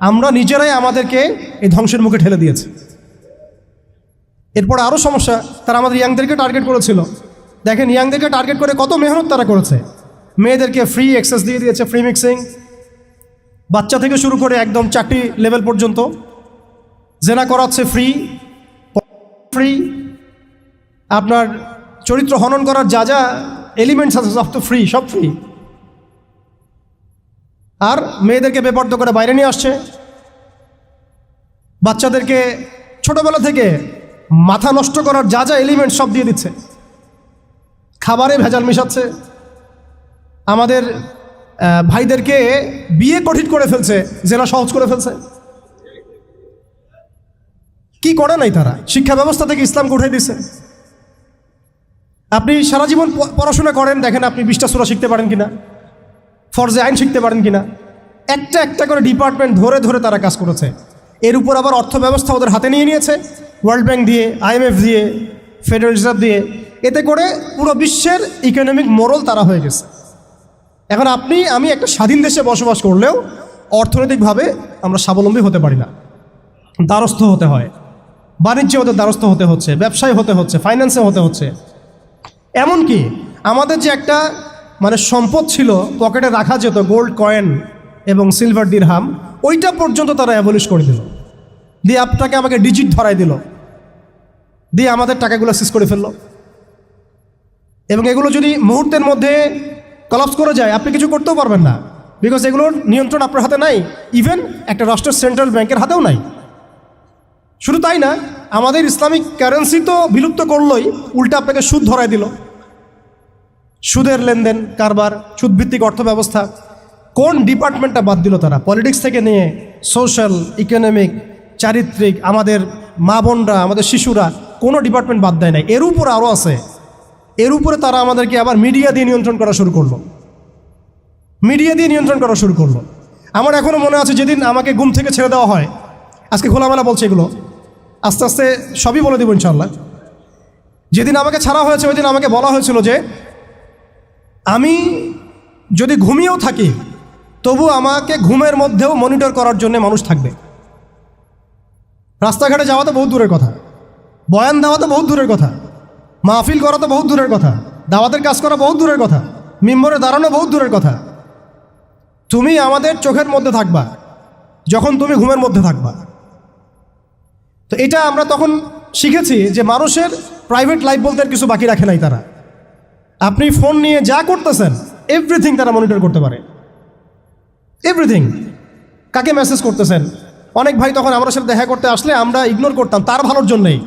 আমরা নিজেরাই আমাদেরকে এই ধ্বংসের মুখে ঠেলে দিয়েছি। এরপর আরও সমস্যা, তারা আমাদের ইয়াংদেরকে টার্গেট করেছিল। দেখেন ইয়াংদেরকে টার্গেট করে কত মেহনত তারা করেছে। মেয়েদেরকে ফ্রি অ্যাক্সেস দিয়ে দিয়েছে, ফ্রি মিক্সিং, বাচ্চা থেকে শুরু করে একদম চাকরি লেভেল পর্যন্ত জেনা করাচ্ছে ফ্রি ফ্রি। আপনার চরিত্র হনন করার যা যা এলিমেন্টস আছে সব তো ফ্রি, সব ফ্রি। আর মেয়েদেরকে বেপর্দ করে বাইরে নিয়ে আসছে, বাচ্চাদেরকে ছোটবেলা থেকে মাথা নষ্ট করার যা যা এলিমেন্ট সব দিয়ে দিচ্ছে, খাবারে ভেজাল মেশাচ্ছে, আমাদের ভাইদেরকে বিয়ে কঠিন করে ফেলছে, জেনা সহজ করে ফেলছে। কি করে নাই তারা? শিক্ষা ব্যবস্থা থেকে ইসলামকে উঠে দিচ্ছে। আপনি সারা জীবন পড়াশোনা করেন, দেখেন আপনি 20টা সূরা শিখতে পারেন কিনা, ফরজে আইন শিখতে পারেন কিনা। একটা একটা করে ডিপার্টমেন্ট ধরে ধরে তারা কাজ করেছে। এর উপর আবার অর্থ ব্যবস্থা ওদের হাতে নিয়ে নিয়েছে, ওয়ার্ল্ড ব্যাংক দিয়ে, IMF দিয়ে, ফেডারেল রিজার্ভ দিয়ে। এতে করে পুরো বিশ্বের ইকোনমিক মোড়ল তারা হয়ে গেছে। এখন আপনি আমি একটা স্বাধীন দেশে বসবাস করলেও অর্থনৈতিকভাবে আমরা স্বাবলম্বী হতে পারি না, দ্বারস্থ হতে হয়, বাণিজ্যে ওদের দ্বারস্থ হতে হচ্ছে, ব্যবসায় হতে হচ্ছে, ফাইন্যান্সে হতে হচ্ছে। এমনকি আমাদের যে একটা মানে সম্পদ ছিল পকেটে রাখা যেত, গোল্ড কয়েন এবং সিলভার দিরহাম, ওইটা পর্যন্ত তারা অ্যাবলিশ করে দিল, দিয়ে আপনাকে আমাকে ডিজিট ধরাই দিল, দিয়ে আমাদের টাকাগুলো সিজ করে ফেললো। এবং এগুলো যদি মুহূর্তের মধ্যে কলাপস করে যায়, আপনি কিছু করতেও পারবেন না, বিকজ এগুলোর নিয়ন্ত্রণ আপনার হাতে নাই, ইভেন একটা রাষ্ট্রের সেন্ট্রাল ব্যাংকের হাতেও নাই। শুধু তাই না, আমাদের ইসলামিক কারেন্সি তো বিলুপ্ত করলোই, উল্টা আপনাকে সুদ ধরাই দিল, সুদের লেনদেন কারবার, সুদভিত্তিক অর্থ ব্যবস্থা। কোন ডিপার্টমেন্টটা বাদ দিল তারা? পলিটিক্স থেকে নিয়ে সোশ্যাল, ইকোনমিক, চারিত্রিক, আমাদের মা বোনরা, আমাদের শিশুরা, কোনো ডিপার্টমেন্ট বাদ দেয় নাই। এর উপরে আরও আছে, এর উপরে তারা আমাদেরকে আবার মিডিয়া দিয়ে নিয়ন্ত্রণ করা শুরু করলো, মিডিয়া দিয়ে নিয়ন্ত্রণ করা শুরু করলো। আমার এখনও মনে আছে যেদিন আমাকে ঘুম থেকে ছেড়ে দেওয়া হয়, আজকে খোলামেলা বলছে এগুলো, আস্তে আস্তে সবই বলে দেবো ইনশাল্লাহ। যেদিন আমাকে ছাড়া হয়েছে ওই দিন আমাকে বলা হয়েছিল যে আমি যদি ঘুমিয়েও থাকি তবু আমাকে ঘুমের মধ্যেও মনিটর করার জন্য মানুষ থাকবে। রাস্তাঘাটে যাওয়া তো বহুত দূরের কথা, বয়ান দেওয়া তো বহুত দূরের কথা, মাহফিল করা তো বহুত দূরের কথা, দাওয়াতের কাজ করা বহুত দূরের কথা, মিম্বরে দাঁড়ানো বহুত দূরের কথা। তুমি আমাদের চোখের মধ্যে থাকবা যখন তুমি ঘুমের মধ্যে থাকবা। তো এটা আমরা তখন শিখেছি যে মানুষের প্রাইভেট লাইফ বলতে আর কিছু বাকি রাখে নাই তারা। আপনি ফোন নিয়ে যা করতেছেন এভরিথিং তারা মনিটর করতে পারে, এভরিথিং। কাকে মেসেজ করতেছেন? অনেক ভাই তখন আমার সাথে দেখা করতে আসলে আমরা ইগনোর করতাম তার ভালোর জন্যই,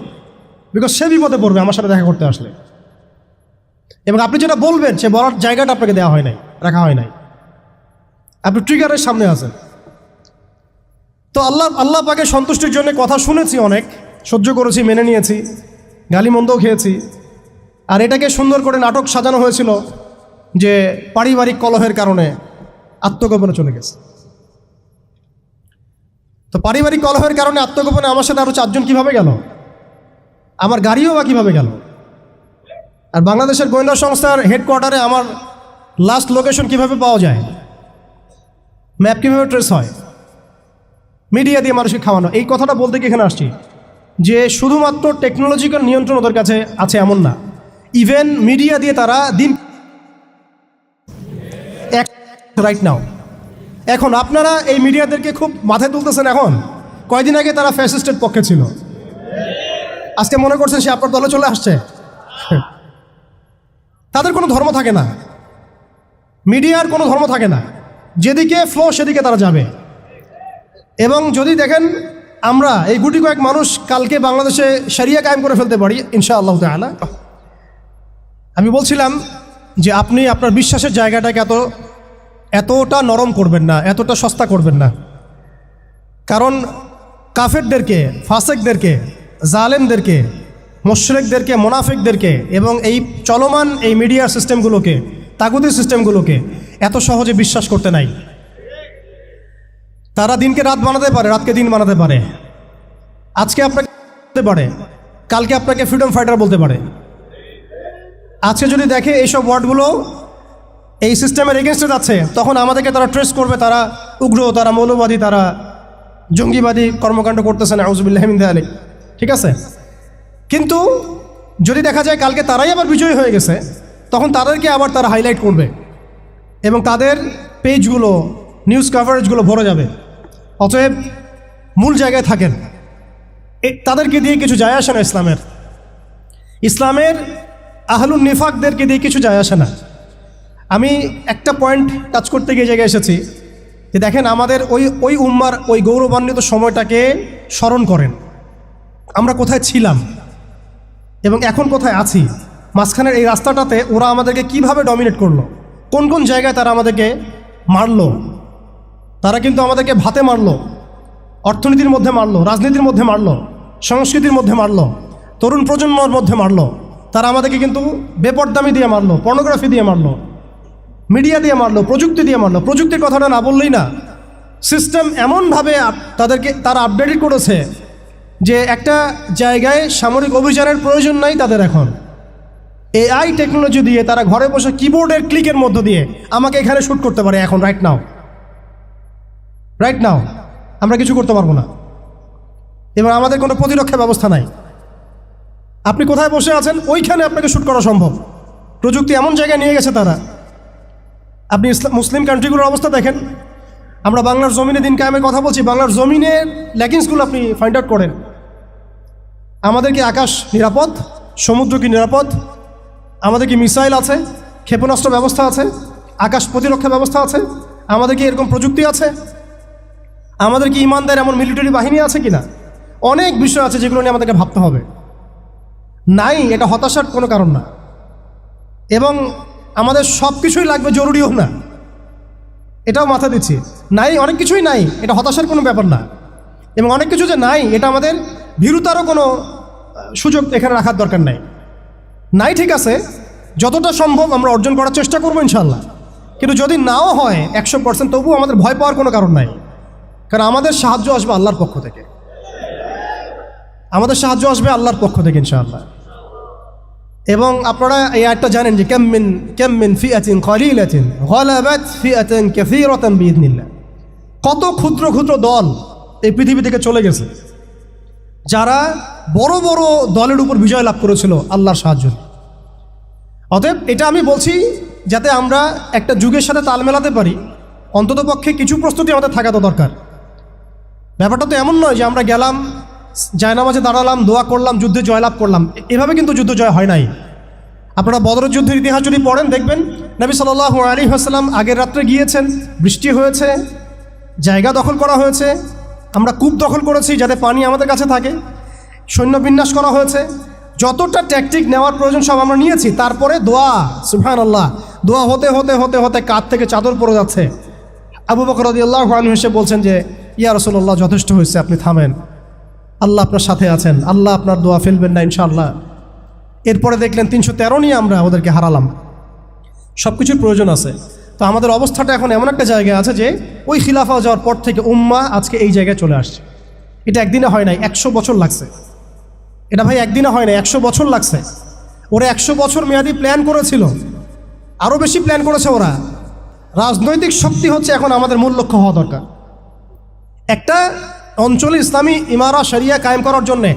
বিকজ সে বিপদে পড়বে আমার সাথে দেখা করতে আসলে। এবং আপনি যেটা বলবেন সে বলার জায়গাটা আপনাকে দেওয়া হয় নাই, রাখা হয় নাই, আপনি ট্রিগারের সামনে আছেন। তো আল্লাহ পাকে সন্তুষ্টির জন্য কথা শুনেছি, অনেক সহ্য করেছি, মেনে নিয়েছি, গালিমন্দও খেয়েছি। আর এটাকে সুন্দর করে নাটক সাজানো হয়েছিল যে পারিবারিক কলহের কারণে আত্মগোপনে চলে গেছে। তো পারিবারিক কলহের কারণে আত্মগোপনে আমার সাথে আরও 4 জন কীভাবে গেল? আমার গাড়িও বা কীভাবে গেল? আর বাংলাদেশের গোয়েন্দা সংস্থার হেডকোয়ার্টারে আমার লাস্ট লোকেশন কীভাবে পাওয়া যায়? ম্যাপ কীভাবে ট্রেস হয়? মিডিয়া দিয়ে মানুষকে খাওয়ানো। এই কথাটা বলতে কি এখানে আসছি যে শুধুমাত্র টেকনোলজিক্যাল নিয়ন্ত্রণ ওদের কাছে আছে এমন না, ইভেন মিডিয়া দিয়ে তারা দিন রাইট নাও। এখন আপনারা এই মিডিয়াদেরকে খুব মাথায় তুলতেছেন। এখন কয়দিন আগে তারা ফ্যাসিস্টের পক্ষে ছিল, আজকে মনে করছেন সে আপনার দলে চলে আসছে। তাদের কোনো ধর্ম থাকে না, মিডিয়ার কোনো ধর্ম থাকে না, যেদিকে ফ্লো সেদিকে তারা যাবে। এবং যদি দেখেন আমরা এই গুটি কয়েক মানুষ কালকে বাংলাদেশে শরিয়া কায়েম করে ফেলতে পারি ইনশাআল্লাহ তাআলা। আমি বলছিলাম যে আপনি আপনার বিশ্বাসের জায়গাটাকে এতটা নরম করবেন না, এতটা সস্তা করবেন না। কারণ কাফেরদেরকে, ফাসেকদেরকে, জালেমদেরকে, মুশরিকদেরকে, মুনাফিকদেরকে এবং এই চলমান এই মিডিয়া সিস্টেমগুলোকে, তাগুতি সিস্টেমগুলোকে এত সহজে বিশ্বাস করতে নাই। তারা দিনকে রাত বানাতে পারে, রাতকে দিন বানাতে পারে। আজকে আপনাকে বলতে পারে, কালকে আপনাকে ফ্রিডম ফাইটার বলতে পারে। আজকে যদি দেখে এইসব ওয়ার্ডগুলো এই সিস্টেমের এগেনস্টে যাচ্ছে, তখন আমাদেরকে তারা ট্রেস করবে, তারা উগ্র, তারা মৌলবাদী, তারা জঙ্গিবাদী কর্মকাণ্ড করতেছে না, আউযুবিল্লাহি মিন যালিক। ঠিক আছে, কিন্তু যদি দেখা যায় কালকে তারাই আবার বিজয়ী হয়ে গেছে, তখন তাদেরকে আবার তারা হাইলাইট করবে এবং তাদের পেজগুলো, নিউজ কভারেজগুলো ভরে যাবে। অতএব মূল জায়গায় থাকেন, তাদেরকে দিয়ে কিছু যায় আসে না। ইসলামের আহলুন নিফাকদেরকে দিয়ে কিছু যায় আসে না। আমি একটা পয়েন্ট টাচ করতে গিয়ে জায়গায় এসেছি যে দেখেন আমাদের ওই উম্মার ওই গৌরবান্বিত সময়টাকে স্মরণ করেন। আমরা কোথায় ছিলাম এবং এখন কোথায় আছি, মাঝখানের এই রাস্তাটাতে ওরা আমাদেরকে কিভাবে ডমিনেট করলো, কোন কোন জায়গায় তারা আমাদেরকে মারলো। তারা কিন্তু আমাদেরকে ভাতে মারলো, অর্থনীতির মধ্যে মারলো, রাজনীতির মধ্যে মারলো, সংস্কৃতির মধ্যে মারলো, তরুণ প্রজন্মের মধ্যে মারলো। তারা আমাদেরকে কিন্তু বেপরদামি দিয়ে মারলো, পর্নোগ্রাফি দিয়ে মারলো, মিডিয়া দিয়ে মারলো, প্রযুক্তি দিয়ে মারলো। প্রযুক্তির কথাটা না বললেই না, সিস্টেম এমনভাবে তারা আপডেটেড করেছে যে একটা জায়গায় সামরিক অভিযানের প্রয়োজন নাই তাদের। এখন এআই টেকনোলজি দিয়ে তারা ঘরে বসে কিবোর্ডের ক্লিকের মধ্য দিয়ে আমাকে এখানে শ্যুট করতে পারে। এখন রাইট নাও আমরা কিছু করতে পারবো না এবং আমাদের কোনো প্রতিরক্ষা ব্যবস্থা নাই। আপনি কোথায় বসে আছেন ওইখানে আপনাকে শ্যুট করা সম্ভব। প্রযুক্তি এমন জায়গায় নিয়ে গেছে তারা। আপনি মুসলিম কান্ট্রিগুলোর অবস্থা দেখেন। আমরা বাংলার জমিনে দিন কায়েমের কথা বলছি, বাংলার জমিনের ল্যাকিংসগুলো আপনি ফাইন্ড আউট করেন। আমাদের কি আকাশ নিরাপদ? সমুদ্র কি নিরাপদ? আমাদের কি মিসাইল আছে, ক্ষেপণাস্ত্র ব্যবস্থা আছে, আকাশ প্রতিরক্ষা ব্যবস্থা আছে? আমাদের কি এরকম প্রযুক্তি আছে? আমাদের কি ইমানদার এমন মিলিটারি বাহিনী আছে কিনা? অনেক বিষয় আছে যেগুলো নিয়ে আমাদেরকে ভাবতে হবে। নাই, এটা হতাশার কোনো কারণ না। এবং আমাদের সব কিছুই লাগবে, জরুরিও না, এটাও মাথা দিচ্ছি। নাই, অনেক কিছুই নাই, এটা হতাশার কোনো ব্যাপার না। এবং অনেক কিছু যে নাই, এটা আমাদের ভীরুতারও কোনো সুযোগ এখানে রাখার দরকার নাই। ঠিক আছে, যতটা সম্ভব আমরা অর্জন করার চেষ্টা করবো ইনশাল্লাহ। কিন্তু যদি নাও হয় 100%, তবুও আমাদের ভয় পাওয়ার কোনো কারণ নাই। কারণ আমাদের সাহায্য আসবে আল্লাহর পক্ষ থেকে, আমাদের সাহায্য আসবে আল্লাহর পক্ষ থেকে ইনশাআল্লাহ। এবং আপনারা এই আয়াতটা জানেন যে কাম মিন ফিআতিন কালিলাতিন গালাবাত ফিআতান কাসীরাতান বিইذনিল্লাহ। কত ক্ষুদ্র ক্ষুদ্র দল এই পৃথিবী থেকে চলে গেছে, যারা বড় বড় দলের উপর বিজয় লাভ করেছিল আল্লাহর সাহায্য। অতএব এটা আমি বলছি যাতে আমরা একটা যুগের সাথে তাল মেলাতে পারি, অন্ততপক্ষে কিছু প্রস্তুতি আমাদের থাকা তো দরকার। ব্যাপারটা তো এমন নয় যে আমরা গেলাম, জায়নামাজে দাঁড়ালাম, দোয়া করলাম, যুদ্ধে জয়লাভ করলাম। এভাবে কিন্তু যুদ্ধ জয় হয় নাই। আপনারা বদরের যুদ্ধের ইতিহাস যদি পড়েন দেখবেন নবী সাল্লাল্লাহু আলাইহি ওয়াসাল্লাম আগের রাত্রে গিয়েছেন, বৃষ্টি হয়েছে, জায়গা দখল করা হয়েছে, আমরা কূপ দখল করেছি যাতে পানি আমাদের কাছে থাকে, সৈন্য বিন্যাস করা হয়েছে, যতটা ট্যাকটিক নেওয়ার প্রয়োজন সব আমরা নিয়েছি। তারপরে দোয়া, সুবহানাল্লাহ, দোয়া হতে হতে হতে হতে কাঁধ থেকে চাদর পড়ে যাচ্ছে। আবু বকর রাদিয়াল্লাহু আনহু এসে বলছেন যে ইয়া রাসূলুল্লাহ, যথেষ্ট হয়েছে, আপনি থামেন, আল্লাহ আপনার সাথে আছেন, আল্লাহ আপনার দোয়া ফেলবেন না ইনশাআল্লাহ। এরপরে দেখলেন 313 নিয়ে আমরা ওদেরকে হারালাম। সব কিছুর প্রয়োজন আছে। তো আমাদের অবস্থাটা এখন এমন একটা জায়গায় আছে যে ওই খিলাফা যাওয়ার পর থেকে উম্মাহ আজকে এই জায়গায় চলে আসছে। এটা একদিনে হয় নাই, 100 বছর লাগছে। এটা ভাই একদিনে হয় নাই, 100 বছর লাগছে। ওরা 100 বছর মেয়াদি প্ল্যান করেছিল, আরও বেশি প্ল্যান করেছে ওরা। রাজনৈতিক শক্তি হচ্ছে এখন আমাদের মূল লক্ষ্য হওয়া দরকার। একটা অঞ্চলে ইসলামী ইমারা শরিয়া কায়েম করার জন্যে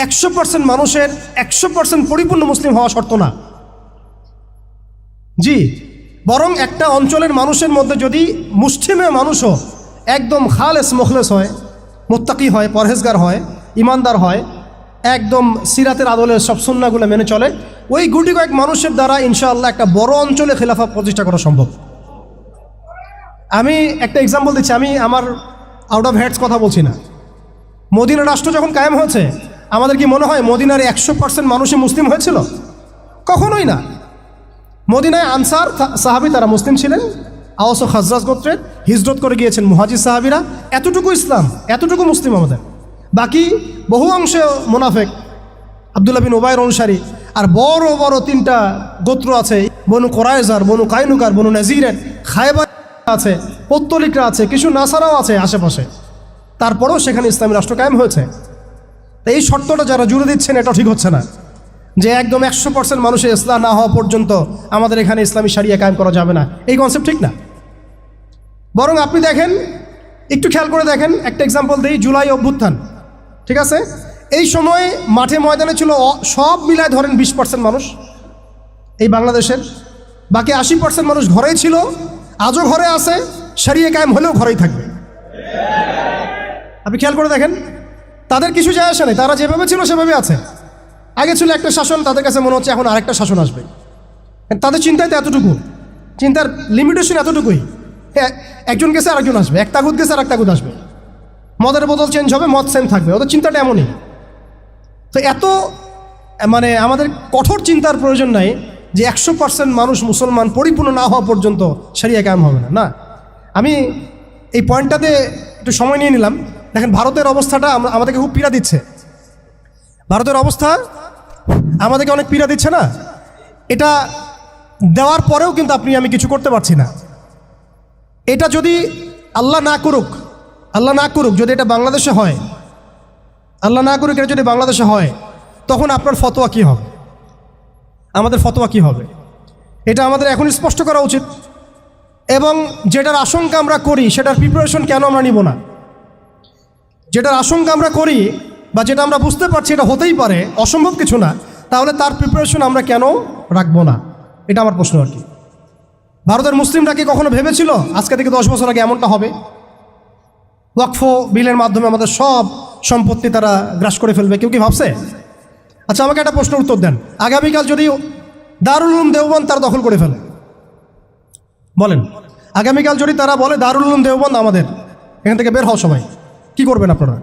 100% মানুষের 100% পরিপূর্ণ মুসলিম হওয়া শর্ত না। জি, বরং একটা অঞ্চলের মানুষের মধ্যে যদি মুসলিমে মানুষও একদম খালেস মুখলেস হয়, মুত্তাকি হয়, পরহেজগার হয়, ইমানদার হয়, একদম সিরাতের আদলে সব সুন্নাহগুলো মেনে চলে, ওই গুটি কয়েক মানুষের দ্বারা ইনশাআল্লাহ একটা বড় অঞ্চলে খেলাফা প্রতিষ্ঠা করা সম্ভব। আমি একটা এক্সাম্পল দিচ্ছি, আমি আমার আউট অফ হেডস কথা বলছি না। মদিনা রাষ্ট্র যখন কায়েম হয়েছে, আমাদের কি মনে হয় মদিনার 100% মানুষই মুসলিম হয়েছিল? কখনোই না। মদিনায় আনসার সাহাবী তারা মুসলিম ছিলেন, আওস ও খাজরাজ গোত্রের, হিজরত করে গিয়েছেন মুহাজির সাহাবীরা, এতটুকু ইসলাম, এতটুকু মুসলিম আমাদের। বাকি বহু অংশে মুনাফেক, আব্দুল্লাহ বিন উবাইর অনুসারী, আর বড় বড় 3টা গোত্র আছে, বনু কোরাইজার, বনু কাইনুকার, বনু নাজিরের, খায়বার আছে, পত্তলিকরা আছে, কিছু নাসারাও আছে আশেপাশে। তারপরেও সেখানে ইসলামী রাষ্ট্র কায়েম হয়েছে। তো এই শর্তটা যারা জুড়ে দিচ্ছেন, এটা ঠিক হচ্ছে না যে একদম 100% মানুষের ইসলাম না হওয়া পর্যন্ত আমাদের এখানে ইসলামী শরিয়া কায়েম করা যাবে না, এই কনসেপ্ট ঠিক না। বরং আপনি দেখেন, একটু খেয়াল করে দেখেন, একটা এক্সাম্পল দিই, জুলাই অভ্যুত্থান, ঠিক আছে? এই সময় মাঠে ময়দানে ছিল সব মিলায় ধরেন 20% মানুষ এই বাংলাদেশের, বাকি 80% মানুষ ঘরেই ছিল, আজও ঘরে আছে, শরিয়া কায়েম হলেও ঘরেই থাকবে। আপনি খেয়াল করে দেখেন, তাদের কিছু যায় আসে নাই, তারা যেভাবে ছিল সেভাবে আছে। আগে ছিল একটা শাসন, তাদের কাছে মনে হচ্ছে এখন আরেকটা শাসন আসবে। তাদের চিন্তায় তো এতটুকু, চিন্তার লিমিটেশন এতটুকুই। হ্যাঁ, একজন গেছে আরেকজন আসবে, এক তাগুত গেছে আর এক তাগুত আসবে, মদের বোতল চেঞ্জ হবে, মদ সেম থাকবে, ওদের চিন্তাটা এমনই। তো এত মানে আমাদের কঠোর চিন্তার প্রয়োজন নাই যে 100% মানুষ মুসলমান পরিপূর্ণ না হওয়া পর্যন্ত শরিয়া কায়েম হবে না। না, আমি এই পয়েন্টটাতে একটু সময় নিয়ে নিলাম। দেখেন, ভারতের অবস্থাটা আমাদেরকে খুব পীড়া দিচ্ছে। ভারতের অবস্থা আমাদেরকে অনেক পীড়া দিচ্ছে না? এটা দেওয়ার পরেও কিন্তু আমি কিছু করতে পারছি না। এটা যদি আল্লাহ না করুক যদি এটা বাংলাদেশে হয়, আল্লাহ না করুক এটা যদি বাংলাদেশে হয়, তখন আপনার ফতোয়া কী হবে, আমাদের ফতোয়া কী হবে, এটা আমাদের এখন স্পষ্ট করা উচিত। এবং যেটার আশঙ্কা আমরা করি, সেটার প্রিপারেশন কেন আমরা নিব না? যেটার আশঙ্কা আমরা করি বা যেটা আমরা বুঝতে পারছি এটা হতেই পারে, অসম্ভব কিছু না, তাহলে তার প্রিপারেশন আমরা কেন রাখবো না? এটা আমার প্রশ্ন আর কি। ভারতের মুসলিমরা কি কখনো ভেবেছিল আজকে থেকে 10 বছর আগে এমনটা হবে? ওয়াকফ বিলের মাধ্যমে আমাদের সব সম্পত্তি তারা গ্রাস করে ফেলবে, কেউ কি ভাবছে? আচ্ছা, আমাকে একটা প্রশ্নের উত্তর দেন। আগামীকাল যদি দারুল উলুম দেওবন্দ তারা দখল করে ফেলে, বলেন, আগামীকাল যদি তারা বলে দারুল উলুম দেওবন্দ আমাদের, এখান থেকে বের হও সবাই, কি করবেন আপনারা?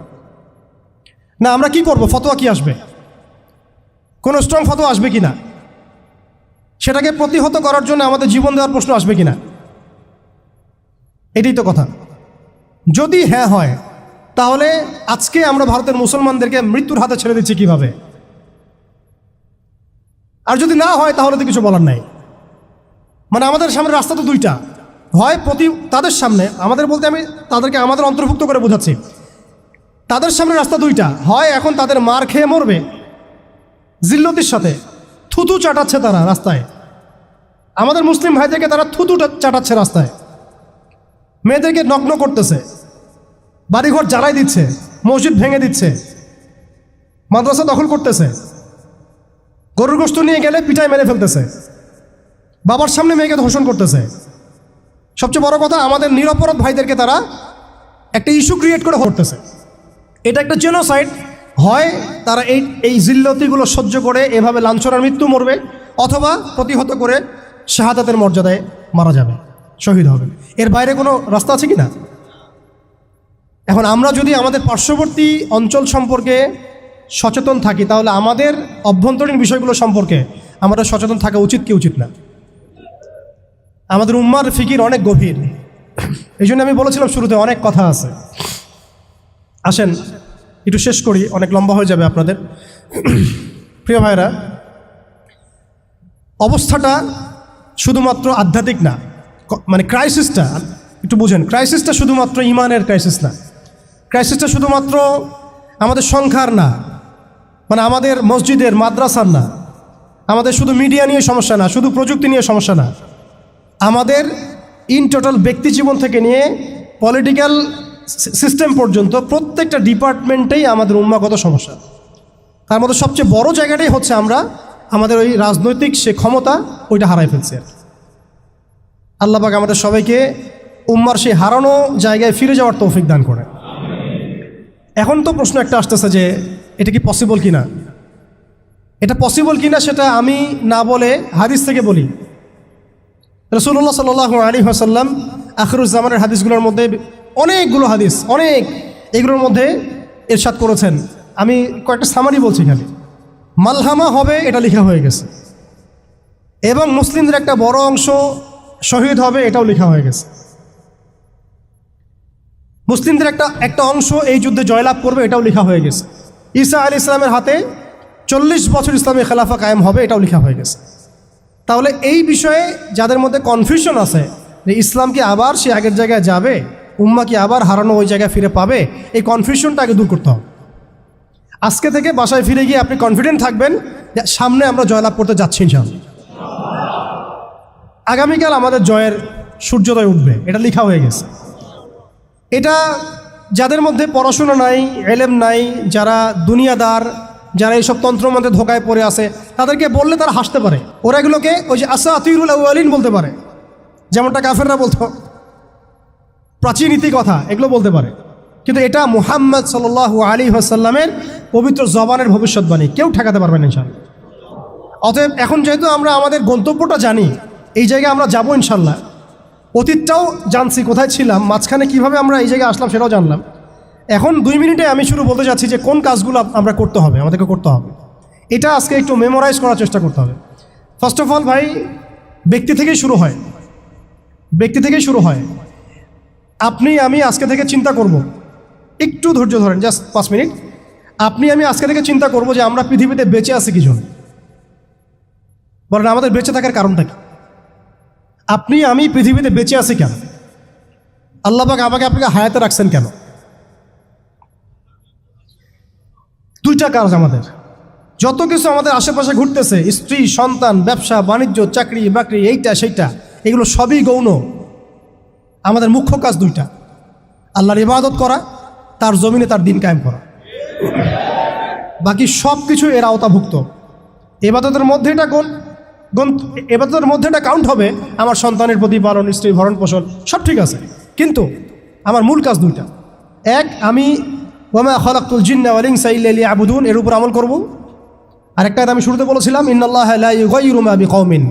না, আমরা কি করব? ফতোয়া কি আসবে? কোনো স্ট্রং ফতোয়া আসবে কি না? সেটাকে প্রতিহত করার জন্য আমাদের জীবন দেওয়ার প্রশ্ন আসবে কি না? এটাই তো কথা। যদি হ্যাঁ হয়, তাহলে আজকে আমরা ভারতের মুসলমানদেরকে মৃত্যুর হাতে ছেড়ে দিচ্ছি কিভাবে? আর যদি না হয়, তাহলে তো কিছু বলার নাই। মানে আমাদের সামনে রাস্তা তো 2টা, হয় তাদের সামনে, আমাদের বলতে আমি তাদেরকে আমাদের অন্তর্ভুক্ত করে বোঝাচ্ছি, তাদের সামনে রাস্তা 2টা, হয় এখন তাদের মার খেয়ে মরবে জিল্লতির সাথে, থুতু চাটাচ্ছে তারা রাস্তায়, আমাদের মুসলিম ভাইদেরকে তারা থুতু চাটাচ্ছে রাস্তায়, মেয়েদেরকে নগ্ন করতেছে, বাড়িঘর জ্বালাই দিচ্ছে, মসজিদ ভেঙে দিচ্ছে, মাদ্রাসা দখল করতেছে, গরুর গোশত নিয়ে গেলে পিঠায় মেরে ফেলতেছে, বাবার সামনে মেয়েকে ধর্ষণ করতেছে। সবচেয়ে বড় কথা, আমাদের নিরপরাধ ভাইদেরকে তারা একটা ইস্যু ক্রিয়েট করে করতেছে। এটা একটা জেনোসাইড। হয় তারা এই জিল্লতিগুলো সহ্য করে এভাবে লাঞ্ছনার মৃত্যু মরবে, অথবা প্রতিহত করে শাহাদাতের মর্যাদায় মারা যাবে, শহীদ হবে। এর বাইরে কোনো রাস্তা আছে কি না? এখন আমরা যদি আমাদের পার্শ্ববর্তী অঞ্চল সম্পর্কে সচেতন থাকি, তাহলে আমাদের অভ্যন্তরীণ বিষয়গুলো সম্পর্কে আমাদের সচেতন থাকা উচিত কি উচিত না? আমাদের উম্মার ফিকির অনেক গভীর। এই জন্য আমি বলেছিলাম শুরুতে অনেক কথা আছে। আসেন একটু শেষ করি, অনেক লম্বা হয়ে যাবে আপনাদের। প্রিয় ভাইরা, অবস্থাটা শুধুমাত্র আধ্যাত্মিক না, মানে ক্রাইসিসটা একটু বুঝেন, ক্রাইসিসটা শুধুমাত্র ইমানের ক্রাইসিস না, ক্রাইসিসটা শুধুমাত্র আমাদের সংখ্যার না, মানে আমাদের মসজিদের মাদ্রাসার না, আমাদের শুধু মিডিয়া নিয়ে সমস্যা না, শুধু প্রযুক্তি নিয়ে সমস্যা না, আমাদের ইন টোটাল ব্যক্তি জীবন থেকে নিয়ে পলিটিক্যাল সিস্টেম পর্যন্ত প্রত্যেকটা ডিপার্টমেন্টেই আমাদের উম্মাগত সমস্যা। তার মধ্যে সবচেয়ে বড় জায়গাটাই হচ্ছে আমরা আমাদের ওই রাজনৈতিক সে ক্ষমতা ওইটা হারাই ফেলছি। আল্লাহ পাক আমাদের সবাইকে উম্মার সেই হারানো জায়গায় ফিরে যাওয়ার তৌফিক দান করে। এখন তো প্রশ্ন একটা আসতেছে যে এটা কি পসিবল কিনা, এটা পসিবল কিনা সেটা আমি না বলে হাদিস থেকে বলি। রাসূলুল্লাহ সাল্লাল্লাহু আলাইহি ওয়াসাল্লাম আখিরুজ্জামানের হাদিসগুলোর মধ্যে অনেকগুলো হাদিস, অনেক এগুলোর মধ্যে ইরশাদ করেছেন। আমি কয়েকটা সামারি বলছি খালি। মালহামা হবে এটা লেখা হয়ে গেছে, এবং মুসলিমদের একটা বড় অংশ শহীদ হবে এটাও লেখা হয়ে গেছে। মুসলিমদের একটা অংশ এই যুদ্ধে জয়লাভ করবে এটাও লেখা হয়ে গেছে। ঈসা আলাইহিস সালামের হাতে 40 বছর ইসলামী খেলাফা কায়েম হবে এটাও লেখা হয়ে গেছে। তাহলে এই বিষয়ে যাদের মধ্যে কনফিউশন আছে যে ইসলাম কি আবার সে আগের জায়গায় যাবে, উম্মা কি আবার হারানো ওই জায়গায় ফিরে পাবে, এই কনফিউশনটা আগে দূর করতে হবে। আজকে থেকে বাসায় ফিরে গিয়ে আপনি কনফিডেন্ট থাকবেন যে সামনে আমরা জয়লাভ করতে যাচ্ছি ইনশাআল্লাহ। আগামীকাল আমাদের জয়ের সূর্যোদয় উঠবে এটা লেখা হয়ে গেছে। এটা যাদের মধ্যে পড়াশোনা নাই, এলেম নাই, যারা দুনিয়াদার, যারা এইসব তন্ত্রমন্ত্রে ধোকায় পড়ে আছে, তাদেরকে বললে তারা হাসতে পারে। ওরা এগুলোকে ওই যে আসাতিরুল আউয়ালিন বলতে পারে, যেমনটা কাফেররা বলতো, প্রাচীন ইতি কথা এগুলো বলতে পারে। কিন্তু এটা মুহাম্মদ সাল্লাল্লাহু আলাইহি ওয়াসাল্লামের পবিত্র জবানের ভবিষ্যৎবাণী, কেউ ঠেকাতে পারবে না ইনশাআল্লাহ। অতএব এখন যেহেতু আমরা আমাদের গন্তব্যটা জানি, এই জায়গায় আমরা যাবো ইনশাআল্লাহ, অতীতটাও জানছি কোথায় ছিলাম, মাঝখানে কিভাবে আমরা এই জায়গায় আসলাম সেটাও জানলাম। এখন 2 মিনিটে আমি শুরু বলতে যাচ্ছি যে কোন কাজগুলো আমরা করতে হবে, আমাদেরকে করতে হবে। এটা আজকে একটু মেমোরাইজ করার চেষ্টা করতে হবে। ফার্স্ট অফ অল ভাই, ব্যক্তি থেকেই শুরু হয়, ব্যক্তি থেকেই শুরু হয়। আপনি আমি আজকে থেকে চিন্তা করব, একটু ধৈর্য ধরেন, জাস্ট 5 মিনিট। আপনি আমি আজকে থেকে চিন্তা করব যে আমরা পৃথিবীতে বেঁচে আছি কি জন্য, বলেন আমাদের বেঁচে থাকার কারণটা কি? আপনি আমি পৃথিবীতে বেঁচে আছি কেন? আল্লাহ পাক আমাকে আপনাকে হায়াতে রাখছেন কেন? 2টা কাজ আমাদের। যত কিছু আমাদের আশেপাশে ঘুরতেছে, স্ত্রী, সন্তান, ব্যবসা বাণিজ্য, চাকরি বাকরি, এইটা সেইটা, এগুলো সবই গৌণ। আমাদের মুখ্য কাজ 2টা, আল্লাহর ইবাদত করা, তার জমিনে তার দিন কায়েম করা। বাকি সব কিছু এর আওতাভুক্ত। ইবাদতের মধ্যে এটা এবাদতের মধ্যে এটা কাউন্ট হবে, আমার সন্তানের প্রতিপালন, স্ত্রীর ভরণ পোষণ সব ঠিক আছে, কিন্তু আমার মূল কাজ 2টা। এক, আমি ওয়ামা খালাকতুল জিন্না ওয়াল ইনসা ইল্লা লিয়াবুদুন, এর উপর আমল করব। আরেকটা আমি শুরুতে বলেছিলাম, ইন্নাল্লাহা লা ইউগাইয়িরু মা বিকওমিন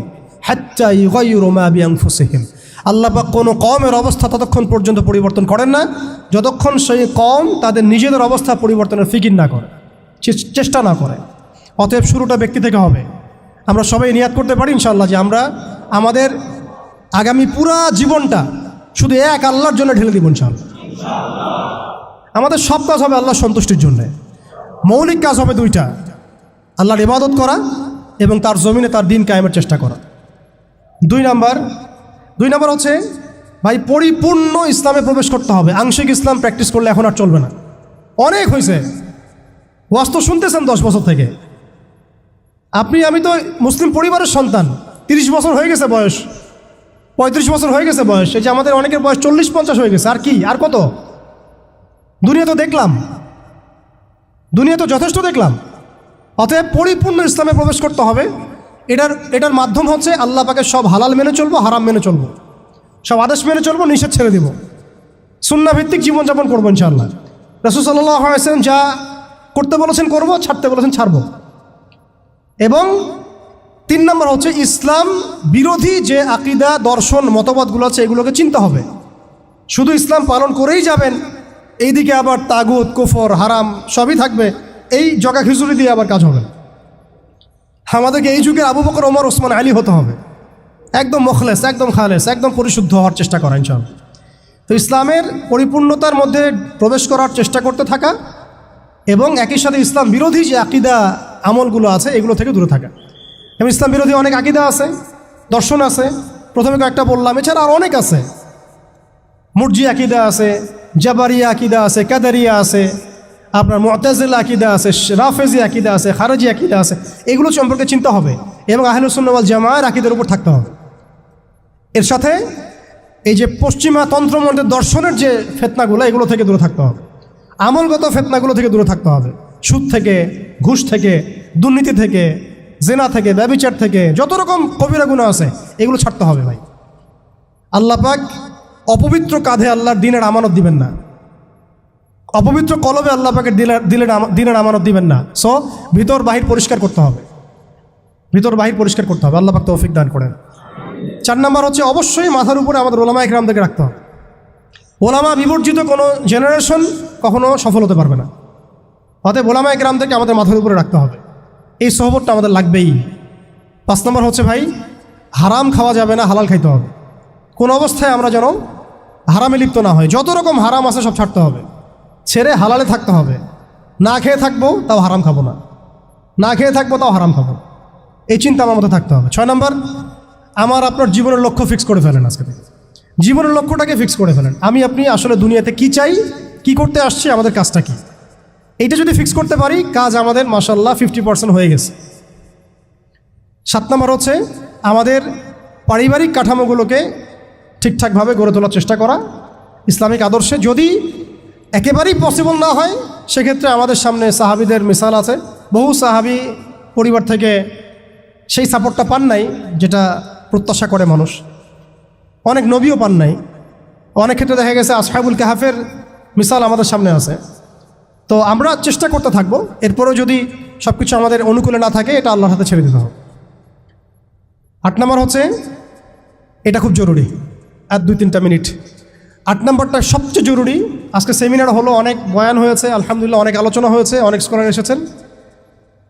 হাত্তা ইউগাইয়িরু মা বিআনফুসিহিম। আল্লাহ পাক কোনো কওমের অবস্থা ততক্ষণ পর্যন্ত পরিবর্তন করেন না যতক্ষণ সেই কওম তাদের নিজেদের অবস্থা পরিবর্তনের ফিকির না করে, চেষ্টা না করে। অতএব শুরুটা ব্যক্তি থেকে হবে। আমরা সবাই নিয়াত করতে পারি ইনশাআল্লাহ যে আমরা আমাদের আগামী পুরা জীবনটা শুধু এক আল্লাহর জন্য ঢেলে দিব ইনশাআল্লাহ। আমাদের সব কাজ হবে আল্লাহর সন্তুষ্টির জন্য। মৌলিক কাজ হবে 2টা, আল্লাহর ইবাদত করা এবং তার জমিনে তার দিন কায়েমের চেষ্টা করা। 2 নাম্বার হচ্ছে ভাই, পরিপূর্ণ ইসলামে প্রবেশ করতে হবে। আংশিক ইসলাম প্র্যাকটিস করলে এখন আর চলবে না, অনেক হয়েছে। ওয়াজ তো শুনতেছেন 10 বছর থেকে। আমি তো মুসলিম পরিবারের সন্তান, 30 বছর হয়ে গেছে বয়স, 35 বছর হয়ে গেছে বয়স। এই যে আমাদের অনেকের বয়স 40-50 হয়ে গেছে। আর কি, আর কত? দুনিয়া তো দেখলাম, দুনিয়া তো যথেষ্ট দেখলাম। অতএব পরিপূর্ণ ইসলামে প্রবেশ করতে হবে। এটার মাধ্যম হচ্ছে আল্লাহ পাকের সব হালাল মেনে চলবো, হারাম মেনে চলবো, সব আদেশ মেনে চলবো, নিষেধ ছেড়ে দেবো, সুন্নাহ ভিত্তিক জীবনযাপন করবো ইনশাআল্লাহ। রাসূল সাল্লাল্লাহু আলাইহি ওয়াসাল্লাম যা করতে বলেছেন করবো, ছাড়তে বলেছেন ছাড়বো। এবং 3 নম্বর হচ্ছে ইসলাম বিরোধী যে আকীদা, দর্শন, মতবাদগুলো আছে এগুলোকে চিনতে হবে। শুধু ইসলাম পালন করেই যাবেন, এইদিকে আবার তাগুত, কুফর, হারাম সবই থাকবে, এই জগা খিচুড়ি দিয়ে আবার কাজ হবে। আমাদেরকে এই যুগে আবু বকর, ওমর, ওসমান, আলী হতে হবে, একদম মুখলেস, একদম খালেস, একদম পরিশুদ্ধ হওয়ার চেষ্টা করা ইনশাআল্লাহ। তো ইসলামের পরিপূর্ণতার মধ্যে প্রবেশ করার চেষ্টা করতে থাকা এবং একই সাথে ইসলাম বিরোধী যে আকীদা আমলগুলো আছে এগুলো থেকে দূরে থাকা। এবং ইসলাম বিরোধী অনেক আকীদা আছে, দর্শন আছে, প্রথমে কয়েকটা বললাম, এছাড়া আর অনেক আছে। মুরজি আকীদা আছে, জাবারিয়া আকীদা আছে, কাদারিয়া আছে, আপনার মুতাজিলা আকীদা আছে, রাফেজি আকীদা আছে, খারেজি আকীদা আছে। এগুলো সম্পর্কে চিন্তা হবে এবং আহলুস সুন্নাহ ওয়াল জামাআর আকীদার উপর থাকতে হবে। এর সাথে এই যে পশ্চিমা তন্ত্রমন্ত্রের দর্শনের যে ফেতনাগুলো, এগুলো থেকে দূরে থাকতে হবে। আমলগত ফেতনাগুলো থেকে দূরে থাকতে হবে। সুদ থেকে, ঘুষ থেকে, দুর্নীতি থেকে, জেনা থেকে, ব্যভিচার থেকে, যত রকম কবিরা গুনাহ আছে এগুলো ছাড়তে হবে ভাই। আল্লাহ পাক অপবিত্র কাঁধে আল্লাহর দিনের আমানত দিবেন না, অপবিত্র কলবে আল্লাহ পাকের দিনের আমানত দিবেন না। সো ভিতর বাহির পরিষ্কার করতে হবে, ভিতর বাহির পরিষ্কার করতে হবে। আল্লাহ পাক তৌফিক দান করেন। 4 নম্বর হচ্ছে অবশ্যই মাথার উপরে আমাদের ওলামা ইকরামদেরকে রাখতে হবে। ওলামা বিবর্জিত কোনো জেনারেশন কখনো সফল হতে পারবে না। অতএব ওলামা ইকরামদেরকে আমাদের মাথার উপরে রাখতে হবে, এই সহবতটা আমাদের লাগবেই। 5 নম্বর হচ্ছে ভাই, হারাম খাওয়া যাবে না, হালাল খাইতে হবে। কোন অবস্থায় আমরা যেন হারামে লিপ্ত না হয়। যত রকম হারাম আছে সব ছাড়তে হবে, ছেড়ে হালালে থাকতে হবে। না খেয়ে থাকবো তাও হারাম খাবো না, না খেয়ে থাকবো তাও হারাম খাবো, এই চিন্তা আমার মধ্যে থাকতে হবে। 6 নম্বর, আমার আপনার জীবনের লক্ষ্য ফিক্স করে ফেলেন। আজকে থেকে জীবনের লক্ষ্যটাকে ফিক্স করে ফেলেন। আমি আপনি আসলে দুনিয়াতে কি চাই, কি করতে আসছি, আমাদের কাজটা কি, এইটা যদি ফিক্স করতে পারি, কাজ আমাদের মাশাআল্লাহ 50% হয়ে গেছে। 7 নম্বর হচ্ছে আমাদের পারিবারিক কাঠামোগুলোকে ঠিকঠাকভাবে গড়ে তোলার চেষ্টা করা ইসলামিক আদর্শে। যদি একেবারেই পসিবল না হয়, সেক্ষেত্রে আমাদের সামনে সাহাবীদের মিসাল আছে। বহু সাহাবী পরিবার থেকে সেই সাপোর্টটা পান নাই যেটা প্রত্যাশা করে মানুষ, অনেক নবীও পান নাই। অনেক ক্ষেত্রে দেখা গেছে আসহাবুল কাহাফের মিসাল আমাদের সামনে আছে। তো আমরা চেষ্টা করতে থাকবো, এরপরেও যদি সব কিছু আমাদের অনুকূলে না থাকে, এটা আল্লাহর হাতে ছেড়ে দিতে হবে। 8 নম্বর হচ্ছে, এটা খুব জরুরি, আর 2-3টা মিনিট। 8 নম্বরটা সবচেয়ে জরুরি। আজকে সেমিনার হলো, অনেক বয়ান হয়েছে, আলহামদুলিল্লাহ অনেক আলোচনা হয়েছে, অনেক স্কলার এসেছেন।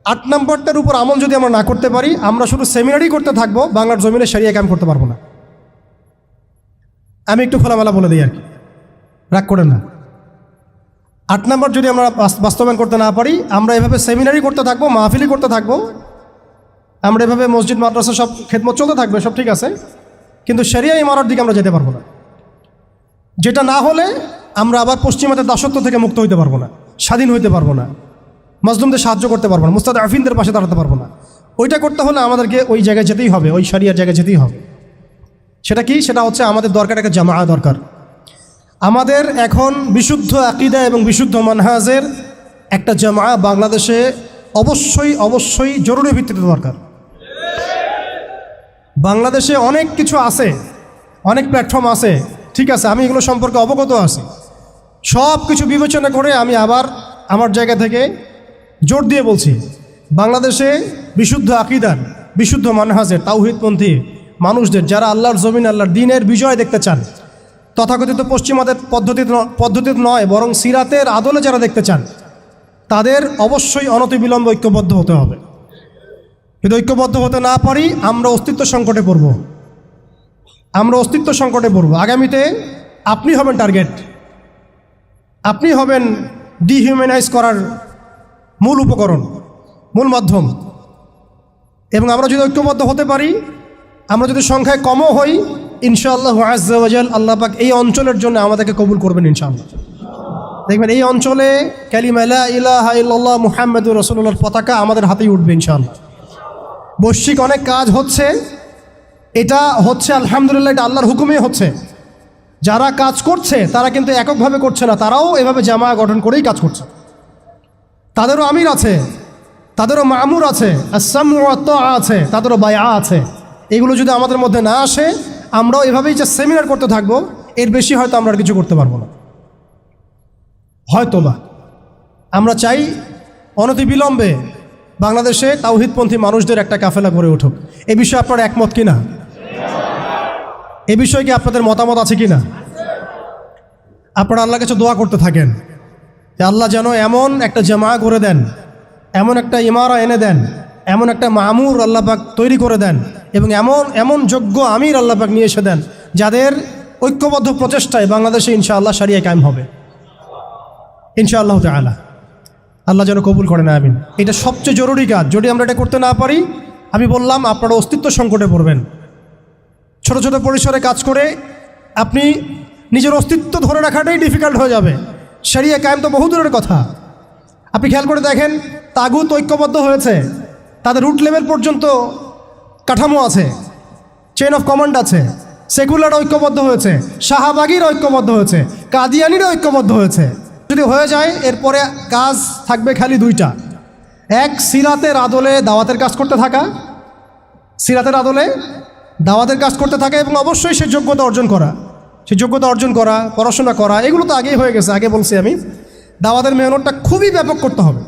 8 নম্বরটার উপর আমল যদি আমরা না করতে পারি, আমরা শুধু সেমিনারই করতে থাকবো, বাংলার জমিনে শরিয়া কায়েম করতে পারবো না। আমি একটু খোলামেলা বলে দিই আর কি, রাগ করেন না। 8 নম্বর যদি আমরা বাস্তবায়ন করতে না পারি, আমরা এভাবে সেমিনারই করতে থাকবো, মাহফিলই করতে থাকবো, আমরা এভাবে মসজিদ মাদ্রাসা সব খেদমত চলতে থাকবে, সব ঠিক আছে, কিন্তু শরিয়া ইমারতের দিকে আমরা যেতে পারবো না। যেটা না হলে আমরা আবার পশ্চিমাদের দাসত্ব থেকে মুক্ত হইতে পারবো না, স্বাধীন হইতে পারবো না, মাজলুমদের সাহায্য করতে পারবো না, মুস্তাদআফিনদের পাশে দাঁড়াতে পারবো না। ওইটা করতে হলে আমাদেরকে ওই জায়গায় যেতেই হবে, ওই শরিয়ার জায়গায় যেতেই হবে। সেটা কি? সেটা হচ্ছে আমাদের দরকার একটা জামাআ দরকার। আমাদের এখন বিশুদ্ধ আকীদা এবং বিশুদ্ধ মানহাজের একটা জামাআ বাংলাদেশে অবশ্যই অবশ্যই জরুরি ভিত্তিতে দরকার। বাংলাদেশে অনেক কিছু আছে, অনেক প্ল্যাটফর্ম আছে, ঠিক আছে, আমি এগুলো সম্পর্কে অবগত আছি। সব কিছু বিবেচনা করে আমি আবার আমার জায়গা থেকে জোর দিয়ে বলছি, বাংলাদেশে বিশুদ্ধ আকীদার, বিশুদ্ধ মানহাজের, তাওহীদপন্থী মানুষদের, যারা আল্লাহর জমিন, আল্লাহর দ্বীনের বিজয় দেখতে চান, তথাকথিত পশ্চিমাদের পদ্ধতিতে নয় বরং সিরাতের আদলে যারা দেখতে চান, তাদের অবশ্যই অনতিবিলম্বে ঐক্যবদ্ধ হতে হবে। যদি ঐক্যবদ্ধ হতে না পারি, আমরা অস্তিত্ব সংকটে পড়ব, আমরা অস্তিত্ব সংকটে পড়ব। আগামীতে আপনি হবেন টার্গেট, আপনি হবেন ডিহিউম্যানাইজ করার মূল উপকরণ, মূল মাধ্যম। এবং আমরা যদি ঐক্যবদ্ধ হতে পারি, আমরা যদি সংখ্যায় কমও হই, ইনশাআল্লাহ আযজা ওয়া জাল আল্লাহ পাক এই অঞ্চলের জন্য আমাদেরকে কবুল করবেন ইনশাআল্লাহ। দেখবেন এই অঞ্চলে কালিমা লা ইলাহা ইল্লাল্লাহ মুহাম্মাদুর রাসূলুল্লাহর পতাকা আমাদের হাতেই উঠবে ইনশাআল্লাহ। বৈশ্বিক অনেক কাজ হচ্ছে, এটা হচ্ছে আলহামদুলিল্লাহ, এটা আল্লাহর হুকুমেই হচ্ছে। যারা কাজ করছে তারা কিন্তু এককভাবে করছে না, তারাও এভাবে জামা গঠন করেই কাজ করছে। তাদেরও আমির আছে, তাদেরও মামুর আছে, আস-সামউ ওয়াত তাআ আছে, তাদেরও বায়আ আছে। এগুলো যদি আমাদের মধ্যে না আসে, আমরাও এভাবেই যে সেমিনার করতে থাকবো, এর বেশি হয়তো আমরা কিছু করতে পারবো না। হয়তো বা আমরা চাই অনতিবিলম্বে বাংলাদেশে তাওহীদপন্থী মানুষদের একটা কাফেলা গড়ে উঠুক। এ বিষয়ে আপনারা একমত কিনা? এ বিষয়ে কি আপনাদের মতামত আছে কিনা? আপনারা আল্লাহর কাছে দোয়া করতে থাকেন যে আল্লাহ যেন এমন একটা জামা গড়ে দেন, এমন একটা ইমারা এনে দেন, এমন একটা মামুর আল্লাহ পাক তৈরি করে দেন, এবং এমন যোগ্য আমির আল্লাহ পাক নিয়ে এসে দেন, যাদের ঐক্যবদ্ধ প্রচেষ্টায় বাংলাদেশে ইনশাআল্লাহ শরিয়া কায়েম হবে ইনশাআল্লাহ তাআলা। আল্লাহ যেন কবুল করেন, আমিন। এটা সবচেয়ে জরুরি কাজ। যদি আমরা এটা করতে না পারি, আমি বললাম আপনারা অস্তিত্ব সংকটে পড়বেন। ছোট ছোট পরিসরে কাজ করে আপনি নিজের অস্তিত্ব ধরে রাখাটাই ডিফিকাল্ট হয়ে যাবে। শরিয়া কায়েম তো বহু দূরের কথা। আপনি খেয়াল করে দেখেন, তাগুত ঐক্যবদ্ধ হয়েছে, তাদের রুট লেভেল পর্যন্ত কাঠামো আছে, চেইন অফ কমান্ড আছে, সেকুলার ঐক্যবদ্ধ হয়েছে, শাহবাগীর ঐক্যবদ্ধ হয়েছে, কাদিয়ানির ঐক্যবদ্ধ হয়েছে। যদি হয়ে যায় এরপরে কাজ থাকবে খালি দুইটা। এক, সিরাতের আদলে দাওয়াতের কাজ করতে থাকা, সিরাতের আদলে দাওয়াতের কাজ করতে থাকা, এবং অবশ্যই সেই যোগ্যতা অর্জন করা, সেই যোগ্যতা অর্জন করা, পড়াশোনা করা, এগুলো তো আগেই হয়ে গেছে। আগে বলছি আমি, দাওয়াতের মেহনতটা খুবই ব্যাপক করতে হবে।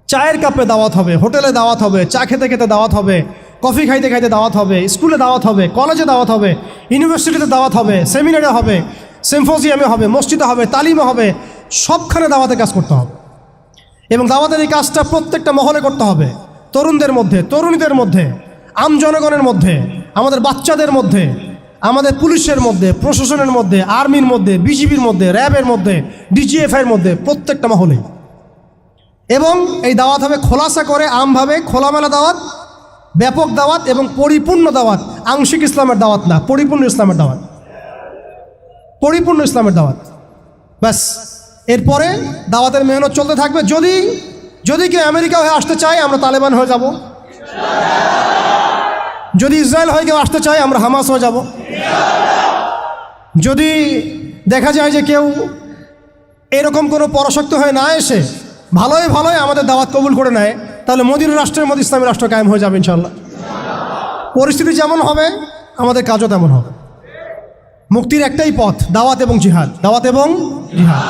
চায়ের কাপে দাওয়াত হবে, হোটেলে দাওয়াত হবে, চা খেতে খেতে দাওয়াত হবে, কফি খাইতে খাইতে দাওয়াত হবে, স্কুলে দাওয়াত হবে, কলেজে দাওয়াত হবে, ইউনিভার্সিটিতে দাওয়াত হবে, সেমিনারে হবে, সিম্পোজিয়ামে হবে, মসজিদে হবে, তালিমে হবে, সবখানে দাওয়াতের কাজ করতে হবে। এবং দাওয়াতের এই কাজটা প্রত্যেকটা মহলে করতে হবে, তরুণদের মধ্যে, তরুণীদের মধ্যে, আম জনগণের মধ্যে, আমাদের বাচ্চাদের মধ্যে, আমাদের পুলিশের মধ্যে, প্রশাসনের মধ্যে, আর্মির মধ্যে, বিজিবির মধ্যে, র্যাবের মধ্যে, ডিজিএফআইয়ের মধ্যে, প্রত্যেকটা মহলে। এবং এই দাওয়াত হবে খোলাসা করে, আমভাবে খোলামেলা দাওয়াত, ব্যাপক দাওয়াত এবং পরিপূর্ণ দাওয়াত। আংশিক ইসলামের দাওয়াত না, পরিপূর্ণ ইসলামের দাওয়াত, পরিপূর্ণ ইসলামের দাওয়াত। ব্যাস, এরপরে দাওয়াতের মেহনত চলতে থাকবে। যদি কেউ আমেরিকা হয়ে আসতে চায়, আমরা তালেবান হয়ে যাব। যদি ইসরায়েল হয়ে কেউ আসতে চায়, আমরা হামাস হয়ে যাব। যদি দেখা যায় যে কেউ এরকম কোনো পরাশক্তি হয়ে না এসে ভালোই ভালোই আমাদের দাওয়াত কবুল করে নেয়, তাহলে মদিনা রাষ্ট্রের মধ্যে ইসলামী রাষ্ট্র কায়েম হয়ে যাবে ইনশাল্লাহ। পরিস্থিতি যেমন হবে আমাদের কাজও তেমন হবে। মুক্তির একটাই পথ, দাওয়াত এবং জিহাদ, দাওয়াত এবং জিহাদ।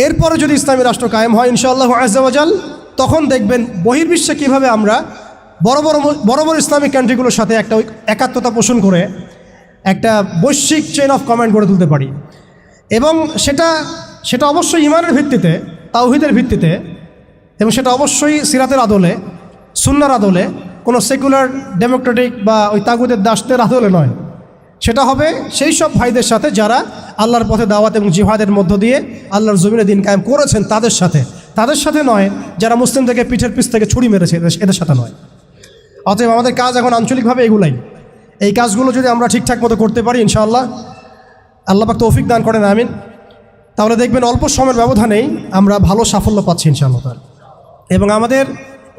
এরপরে যদি ইসলামী রাষ্ট্র কায়েম হয় ইনশাআল্লাহ আজ্জা ওয়া জাল, তখন দেখবেন বহির্বিশ্বে কীভাবে আমরা বড় বড় ইসলামিক কান্ট্রিগুলোর সাথে একটা একাত্মতা পোষণ করে একটা বৈশ্বিক চেইন অফ কমান্ড গড়ে তুলতে পারি। এবং সেটা অবশ্যই ইমানের ভিত্তিতে, তাওহীদের ভিত্তিতে, এবং সেটা অবশ্যই সিরাতের আদলে, সুন্নাহর আদলে, কোনো সেকুলার ডেমোক্রেটিক বা ওই তাগুদের দাসদের আদলে নয়। সেটা হবে সেই সব ভাইদের সাথে যারা আল্লাহর পথে দাওয়াত এবং জিহাদের মধ্য দিয়ে আল্লাহর জমিনে দিন কায়েম করেছেন, তাদের সাথে নয় যারা মুসলিমদেরকে পিঠের পিছ থেকে ছুরি মেরেছে, এদের সাথে নয়। অতএব আমাদের কাজ এখন আঞ্চলিকভাবে এগুলাই। এই কাজগুলো যদি আমরা ঠিকঠাক মতো করতে পারি ইনশাআল্লাহ, আল্লাহ পাক তৌফিক দান করেন, আমিন, তাহলে দেখবেন অল্প সময়ের ব্যবধানেই আমরা ভালো সাফল্য পাচ্ছি ইনশাআল্লাহ। এবং আমাদের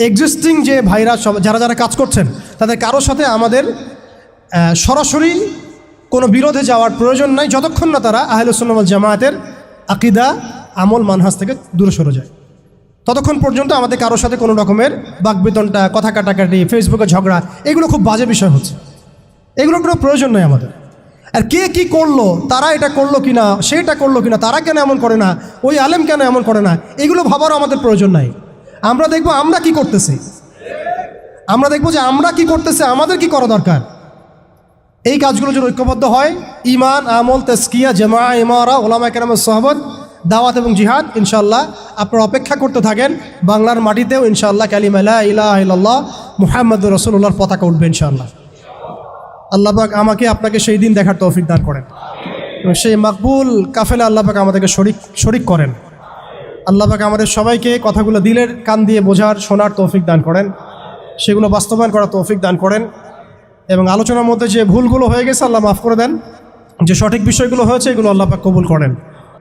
এক্সিস্টিং যে ভাইরা যারা কাজ করছেন, তাদের কারোর সাথে আমাদের সরাসরি কোনো বিরোধে যাওয়ার প্রয়োজন নাই, যতক্ষণ না তারা আহলে সুন্নাহ ওয়াল জামায়াতের আকীদা, আমল, মানহাজ থেকে দূরে সরে যায়। ততক্ষণ পর্যন্ত আমাদের কারোর সাথে কোনো রকমের বাকবিতণ্ডা, কথা কাটাকাটি, ফেসবুকে ঝগড়া, এগুলো খুব বাজে বিষয় হচ্ছে। এগুলোর কোনো প্রয়োজন নেই আমাদের। আর কে কি করলো, তারা এটা করলো কিনা, সেটা করলো কিনা, তারা কেন এমন করে না, ওই আলেম কেন এমন করে না, এগুলো ভাবারও আমাদের প্রয়োজন নাই। আমরা দেখব আমরা কি করতেছি, আমরা দেখব যে আমরা কি করতেছি, আমাদের কি করা দরকার। এই কাজগুলো যদি ঐক্যবদ্ধ হয়, ঈমান, আমল, তাজকিয়া, জামা, ইমারা, উলামায়ে কেরামের সোহবত, দাওয়াত এবং জিহাদ, ইনশাআল্লাহ আপনারা অপেক্ষা করতে থাকেন। বাংলার মাটিতেও ইনশাআল্লাহ কালিমা লা ইলাহা ইল্লাল্লাহ মুহাম্মাদুর রাসূলুল্লাহর পতাকা উঠবে ইনশাআল্লাহ। আল্লাহ পাক আমাকে আপনাকে সেই দিন দেখার তৌফিক দান করেন এবং সেই মাকবুল কাফেলা আল্লাহ পাক আমাদেরকে শরীক করেন। আল্লাহ পাক আমাদের সবাইকে কথাগুলো দিলের কান দিয়ে বোঝার, শোনার তৌফিক দান করেন, সেগুলো বাস্তবায়ন করার তৌফিক দান করেন। এবং আলোচনার মধ্যে যে ভুলগুলো হয়ে গেছে আল্লাহ মাফ করে দেন, যে সঠিক বিষয়গুলো হয়েছে এগুলো আল্লাহ পাক কবুল করেন।